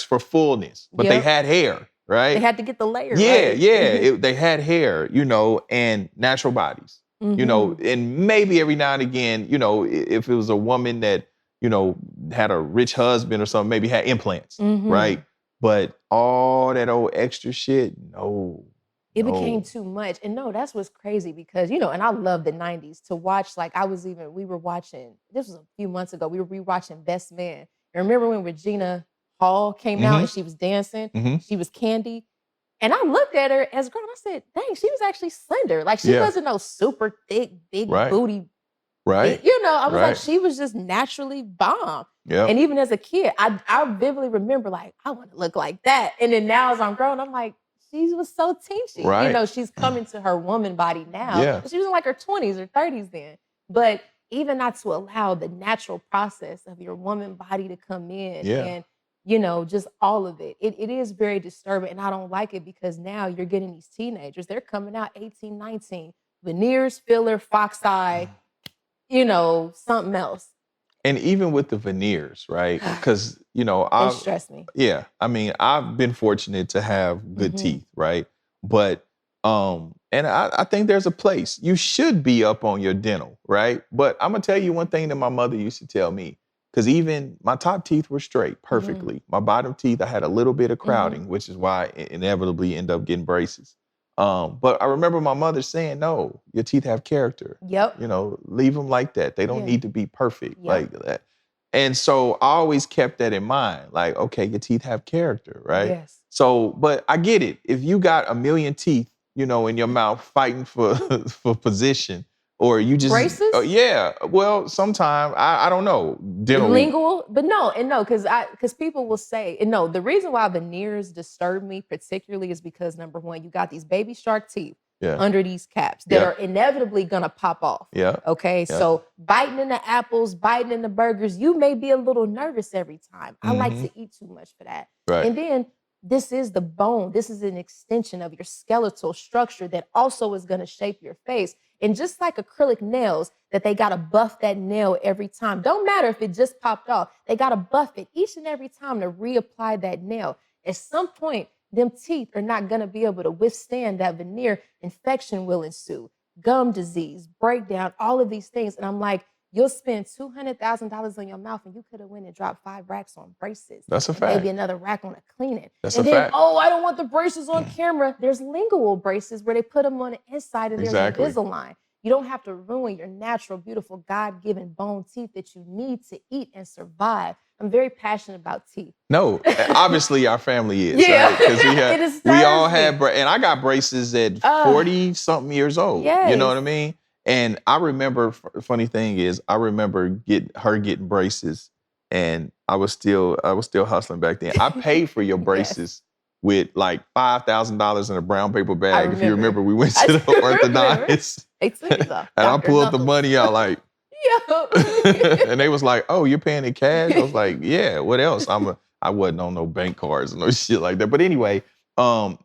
A: for fullness, but they had hair, right?
B: They had to get the layer.
A: They had hair, and natural bodies, and maybe every now and again, if it was a woman that, had a rich husband or something, maybe had implants, right? But all that old extra shit, no.
B: It became too much. And no, that's what's crazy, because, and I love the 90s to watch. Like we were watching, this was a few months ago, we were rewatching Best Man. And remember when Regina Hall came out and she was dancing? She was Candy. And I looked at her as a girl and I said, dang, she was actually slender. Like she wasn't no super thick, big booty.
A: Right.
B: I was like, she was just naturally bomb.
A: Yeah.
B: And even as a kid, I vividly remember like, I want to look like that. And then now as I'm grown, I'm like, she was so teensy.
A: Right.
B: You know, she's coming to her woman body now.
A: Yeah.
B: She was in like her 20s or 30s then. But even not to allow the natural process of your woman body to come in and, you know, just all of it. It is very disturbing. And I don't like it because now you're getting these teenagers. They're coming out 18, 19, veneers, filler, fox eye, you know, something else.
A: And even with the veneers, right? Because, you know,
B: They stress me.
A: Yeah. I mean, I've been fortunate to have good teeth, right? But, and I think there's a place. You should be up on your dental, right? But I'm going to tell you one thing that my mother used to tell me, because even my top teeth were straight perfectly. My bottom teeth, I had a little bit of crowding, which is why I inevitably end up getting braces. But I remember my mother saying, no, your teeth have character.
B: Yep.
A: You know, leave them like that. They don't need to be perfect like that. And so I always kept that in mind. Like, okay, your teeth have character, right?
B: Yes.
A: So, but I get it. If you got a million teeth, you know, in your mouth fighting for for position, or you just
B: braces?
A: Yeah. Well, sometimes I don't know.
B: Lingual, but no, because people will say, and no, the reason why veneers disturb me particularly is because number one, you got these baby shark teeth under these caps that are inevitably gonna pop off.
A: Yeah.
B: Okay.
A: Yeah.
B: So biting in the apples, biting in the burgers, you may be a little nervous every time. I like to eat too much for that.
A: Right.
B: And then this is the bone. This is an extension of your skeletal structure that also is going to shape your face. And just like acrylic nails, that they got to buff that nail every time. Don't matter if it just popped off. They got to buff it each and every time to reapply that nail. At some point, them teeth are not going to be able to withstand that veneer. Infection will ensue, gum disease, breakdown, all of these things. And I'm like, you'll spend $200,000 on your mouth and you could have went and dropped 5 racks on braces.
A: That's a fact.
B: Maybe another rack on a cleaning.
A: That's
B: and
A: a
B: then,
A: fact.
B: oh, I don't want the braces on camera. There's lingual braces where they put them on the inside and there's Invisalign. You don't have to ruin your natural, beautiful, God-given bone teeth that you need to eat and survive. I'm very passionate about teeth.
A: No, obviously our family is.
B: Yeah.
A: Right? Because we all had, and I got braces at 40-something years old.
B: Yes.
A: You know what I mean? And I remember, funny thing is, I remember getting braces, and I was still hustling back then. I paid for your braces with like $5,000 in a brown paper bag. If you remember, we went to the orthodontist, and I pulled the money out like, and they was like, "Oh, you're paying in cash?" I was like, "Yeah. What else? I wasn't on no bank cards and no shit like that." But anyway,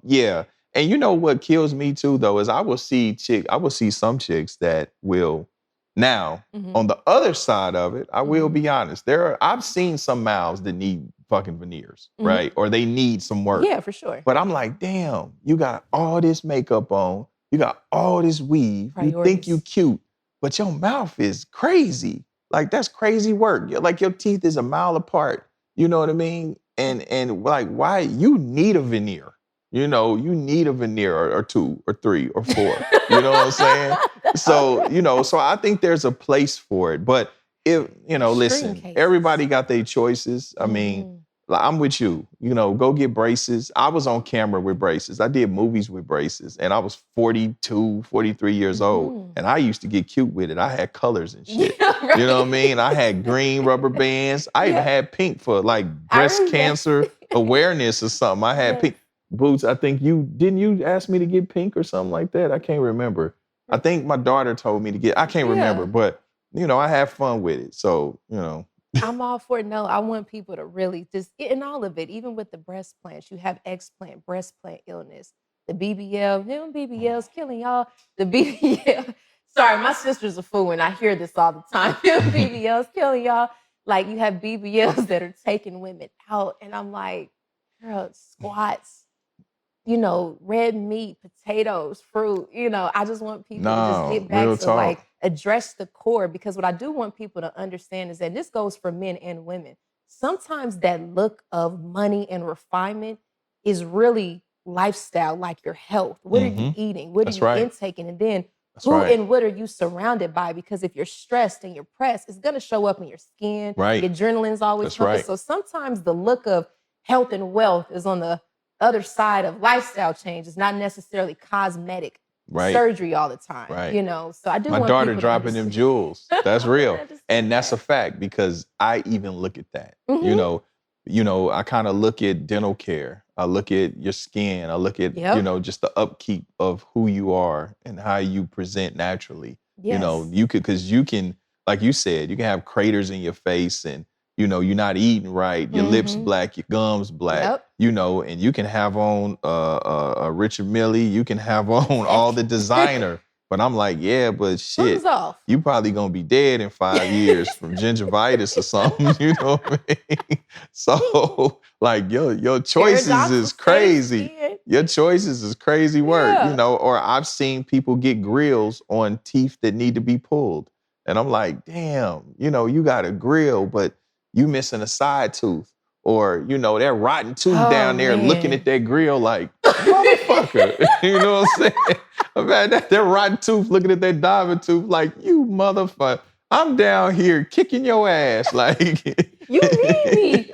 A: yeah. And you know what kills me too, though, is I will see some chicks that will now on the other side of it. I will be honest. I've seen some mouths that need fucking veneers, right? Or they need some work.
B: Yeah, for sure.
A: But I'm like, damn, you got all this makeup on, you got all this weave, you think you cute, but your mouth is crazy. Like that's crazy work. Like your teeth is a mile apart. You know what I mean? And like, why you need a veneer? You know, you need a veneer or 2 or 3 or 4. You know what I'm saying? So, you know, so I think there's a place for it. But if, you know, listen, everybody got their choices. I mean, I'm with you. You know, go get braces. I was on camera with braces. I did movies with braces. And I was 42, 43 years old. And I used to get cute with it. I had colors and shit. Right. You know what I mean? I had green rubber bands. I even had pink for like breast cancer awareness or something. I had pink. Boots, I think didn't you ask me to get pink or something like that? I can't remember. I think my daughter told me to get, I can't remember, but you know, I have fun with it. So, you know.
B: I'm all for it. No, I want people to really just get in all of it. Even with the breast plants, you have explant, breast plant illness, the BBL, them BBLs killing y'all. The BBL, sorry, my sister's a fool and I hear this all the time. BBLs killing y'all. Like you have BBLs that are taking women out. And I'm like, girl, squats. You know, red meat, potatoes, fruit, you know, I just want people to just get back to like address the core, because what I do want people to understand is that this goes for men and women. Sometimes that look of money and refinement is really lifestyle, like your health. What are you eating? What are you intaking? And then and what are you surrounded by? Because if you're stressed and you're pressed, it's going to show up in your skin. Right. Your adrenaline's always pumping. So sometimes the look of health and wealth is on the other side of lifestyle change. Is not necessarily cosmetic surgery all the time, you know? So I do want
A: my daughter
B: people
A: dropping them jewels. That's real. And that's a fact, because I even look at that, you know, I kind of look at dental care. I look at your skin. I look at, just the upkeep of who you are and how you present naturally.
B: Yes.
A: Because you can, like you said, you can have craters in your face and, you're not eating right. Your lips black, your gums black, and you can have on a Richard Mille. You can have on all the designer. But I'm like, yeah, but shit, you probably gonna be dead in 5 years from gingivitis or something, you know what I mean? So, like, your choices is crazy. Your choices is crazy work, or I've seen people get grills on teeth that need to be pulled. And I'm like, damn, you got a grill, but you missing a side tooth. Or, that rotten tooth down there looking at that grill like, motherfucker, you know what I'm saying? Man, that rotten tooth looking at that diamond tooth like, you motherfucker, I'm down here kicking your ass. Like,
B: you need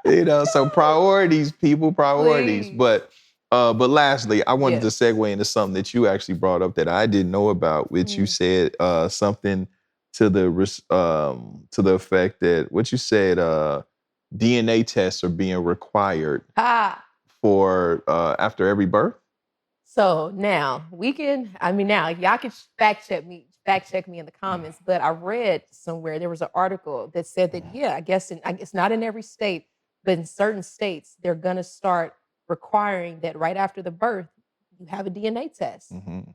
B: me.
A: So priorities, people, priorities.
B: Please.
A: But lastly, I wanted to segue into something that you actually brought up that I didn't know about, which you said something to the effect that what you said, DNA tests are being required for after every birth.
B: So now y'all can fact check me in the comments, but I read somewhere there was an article that said that, I guess it's not in every state, but in certain states, they're going to start requiring that right after the birth, you have a DNA test.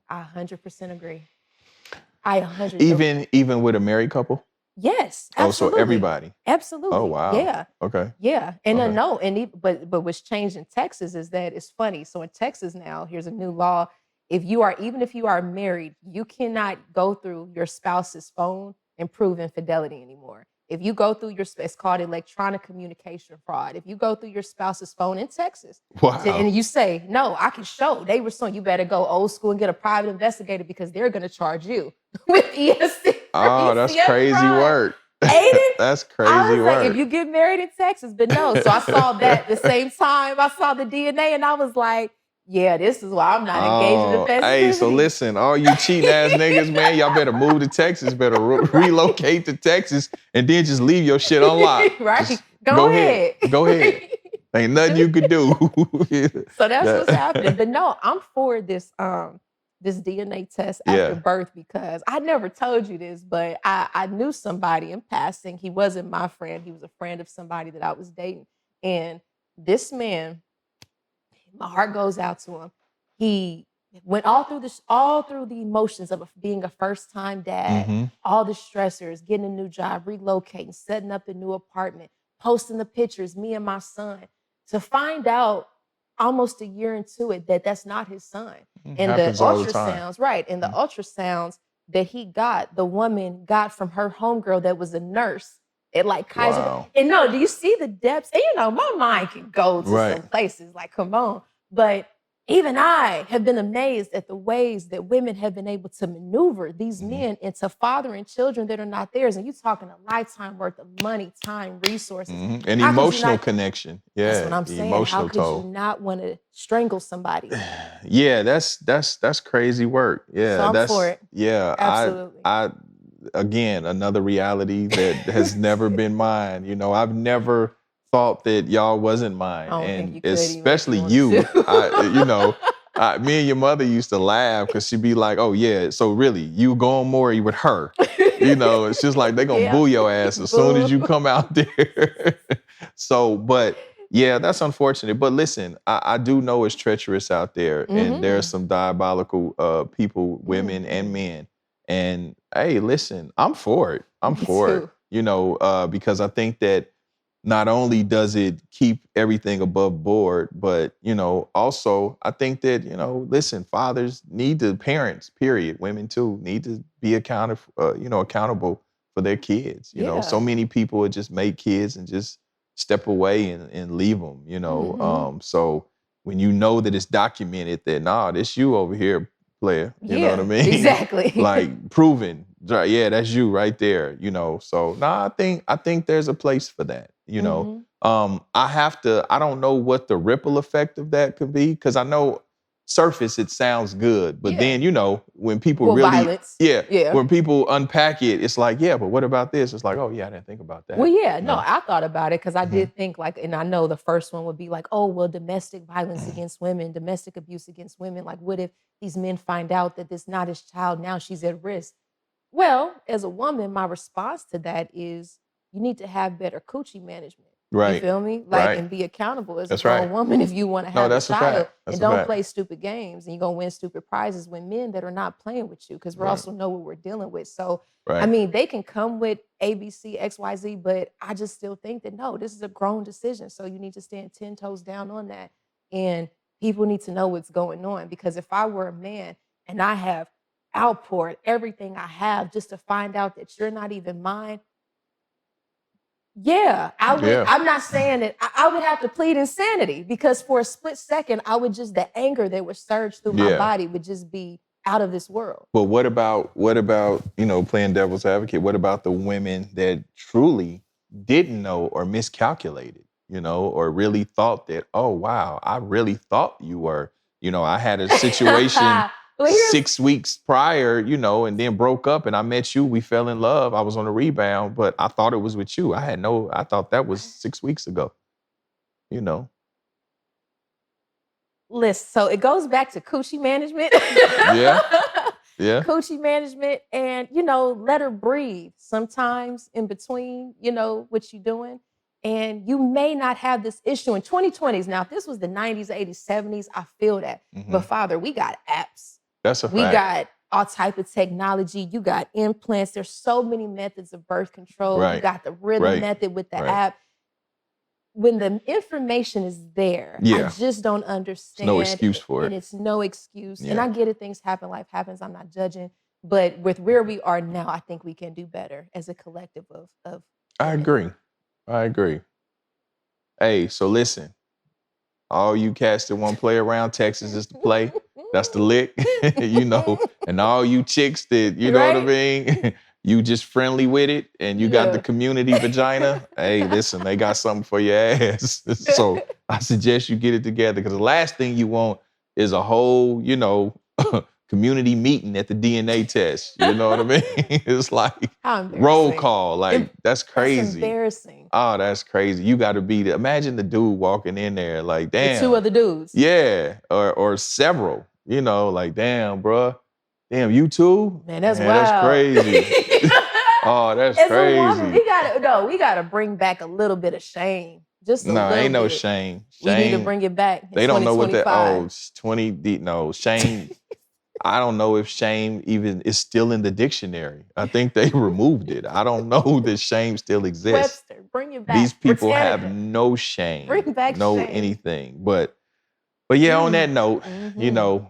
B: I 100% agree. I 100%.
A: Even with a married couple?
B: Yes, absolutely.
A: Oh, so everybody?
B: Absolutely.
A: Oh, wow.
B: Yeah.
A: Okay.
B: Yeah. And but what's changed in Texas is that it's funny. So in Texas now, here's a new law. Even if you are married, you cannot go through your spouse's phone and prove infidelity anymore. If you go through it's called electronic communication fraud. If you go through your spouse's phone in Texas, and you say, no, I can show they were so, you better go old school and get a private investigator because they're going to charge you with ESC.
A: Oh, that's crazy work.
B: Ain't it?
A: That's crazy work.
B: Like, if you get married in Texas, but no. So I saw that the same time I saw the DNA and I was like, yeah, this is why I'm not engaged in the festivity.
A: Hey, so listen, all you cheating ass niggas, man, y'all better move to Texas, better relocate to Texas, and then just leave your shit unlocked.
B: Right.
A: Just
B: go ahead.
A: Go ahead. Ain't nothing you could do.
B: So that's what's happening. But no, I'm for this this DNA test after birth because I never told you this, but I knew somebody in passing. He wasn't my friend. He was a friend of somebody that I was dating. And this man, my heart goes out to him. He went all through the emotions of being a first-time dad, all the stressors, getting a new job, relocating, setting up the new apartment, posting the pictures, me and my son, to find out almost a year into it that that's not his son. And the ultrasounds, and the ultrasounds that he got, the woman got from her homegirl that was a nurse at like Kaiser. Wow. And no, do you see the depths? And my mind can go to some places, like, come on. But even I have been amazed at the ways that women have been able to maneuver these men into fathering children that are not theirs. And you're talking a lifetime worth of money, time, resources.
A: And emotional connection. Yeah.
B: That's what I'm saying. How could you not want to strangle somebody?
A: Yeah, that's crazy work. Yeah.
B: So I'm for it.
A: Yeah.
B: Absolutely.
A: I again, another reality that has never been mine. I've never thought that y'all wasn't mine, and especially you. Me and your mother used to laugh because she'd be like, "Oh yeah, so really, you going more with her?" It's just like they're gonna boo your ass as soon as you come out there. So, but yeah, that's unfortunate. But listen, I do know it's treacherous out there, and there's some diabolical people, women and men. And hey, listen, I'm for it. I'm for it. Because I think that not only does it keep everything above board, but, also I think that, listen, fathers need to, parents, period, women too, need to be accountable for their kids. So many people would just make kids and just step away and leave them, so when that it's documented that, nah, this you over here, player, you know what I mean?
B: Exactly.
A: Like proven, yeah, that's you right there, So I think there's a place for that, I don't know what the ripple effect of that could be, because I know surface, it sounds good. But then, when people
B: violence. Yeah.
A: when people unpack it, it's like, yeah, but what about this? It's like, oh yeah, I didn't think about that.
B: Well, yeah, no, I thought about it because I did think like, and I know the first one would be like, oh, well, domestic violence against women, domestic abuse against women. Like, what if these men find out that this not his child, now she's at risk? Well, as a woman, my response to that is you need to have better coochie management.
A: Right.
B: You feel me? Like, and be accountable as a grown woman if you want to have a
A: that's
B: child.
A: fact.
B: And don't play stupid games and you're going to win stupid prizes with men that are not playing with you because we also know what we're dealing with. So, I mean, they can come with ABC, XYZ, but I just still think that, no, this is a grown decision. So you need to stand 10 toes down on that. And people need to know what's going on because if I were a man and I have outpoured everything I have just to find out that you're not even mine, yeah, I would. Yeah. I'm not saying that I would have to plead insanity because for a split second, I would just, the anger that would surge through my body would just be out of this world.
A: But what about, playing devil's advocate? What about the women that truly didn't know or miscalculated, or really thought that, oh, wow, I really thought you were, I had a situation 6 weeks prior, and then broke up and I met you, we fell in love. I was on a rebound, but I thought it was with you. I thought that was 6 weeks ago,
B: Listen, so it goes back to coochie management.
A: Yeah.
B: Coochie management and, let her breathe sometimes in between, what you're doing. And you may not have this issue in 2020s. Now, if this was the 90s, 80s, 70s, I feel that. But Father, we got apps.
A: That's a fact.
B: We got all type of technology. You got implants. There's so many methods of birth control. You got the rhythm method with the app. When the information is there, I just don't understand.
A: There's no excuse for it.
B: And it's no excuse. And I get it. Things happen. Life happens. I'm not judging. But with where we are now, I think we can do better as a collective of
A: I agree. Hey, so listen. All you cats that want to play around, Texas is the play. That's the lick, and all you chicks that, know what I mean? You just friendly with it and you got the community vagina. Hey, listen, they got something for your ass. So I suggest you get it together because the last thing you want is a whole, community meeting at the DNA test. You know what I mean? It's like roll call. Like, that's crazy.
B: That's embarrassing.
A: Oh, that's crazy. You got to be imagine the dude walking in there like, damn.
B: The two other dudes.
A: Yeah, or several. Like, damn, bruh. Damn, you too?
B: Man, that's wild.
A: That's crazy. Oh, that's crazy.
B: Woman, we gotta bring back a little bit of shame. Just a little
A: ain't no
B: bit.
A: shame.
B: We need to bring it back.
A: They don't know what that. Shame. I don't know if shame even is still in the dictionary. I think they removed it. I don't know that shame still exists.
B: Webster, bring it back.
A: These people have no shame.
B: Bring back
A: no
B: shame.
A: anything. But yeah, on that note,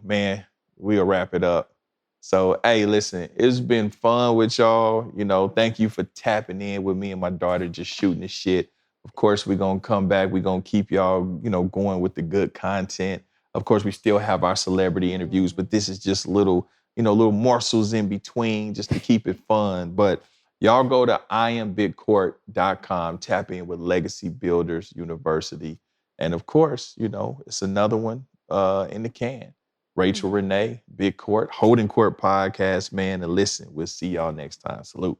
A: man, we'll wrap it up. So, hey, listen, it's been fun with y'all. Thank you for tapping in with me and my daughter, just shooting the shit. Of course, we're going to come back. We're going to keep y'all, going with the good content. Of course, we still have our celebrity interviews, but this is just little morsels in between just to keep it fun. But y'all go to iambigcourt.com, tap in with Legacy Builders University. And of course, it's another one in the can. Rachel, Renee, Big Court, Holdin Court Podcast, man. And listen, we'll see y'all next time. Salute.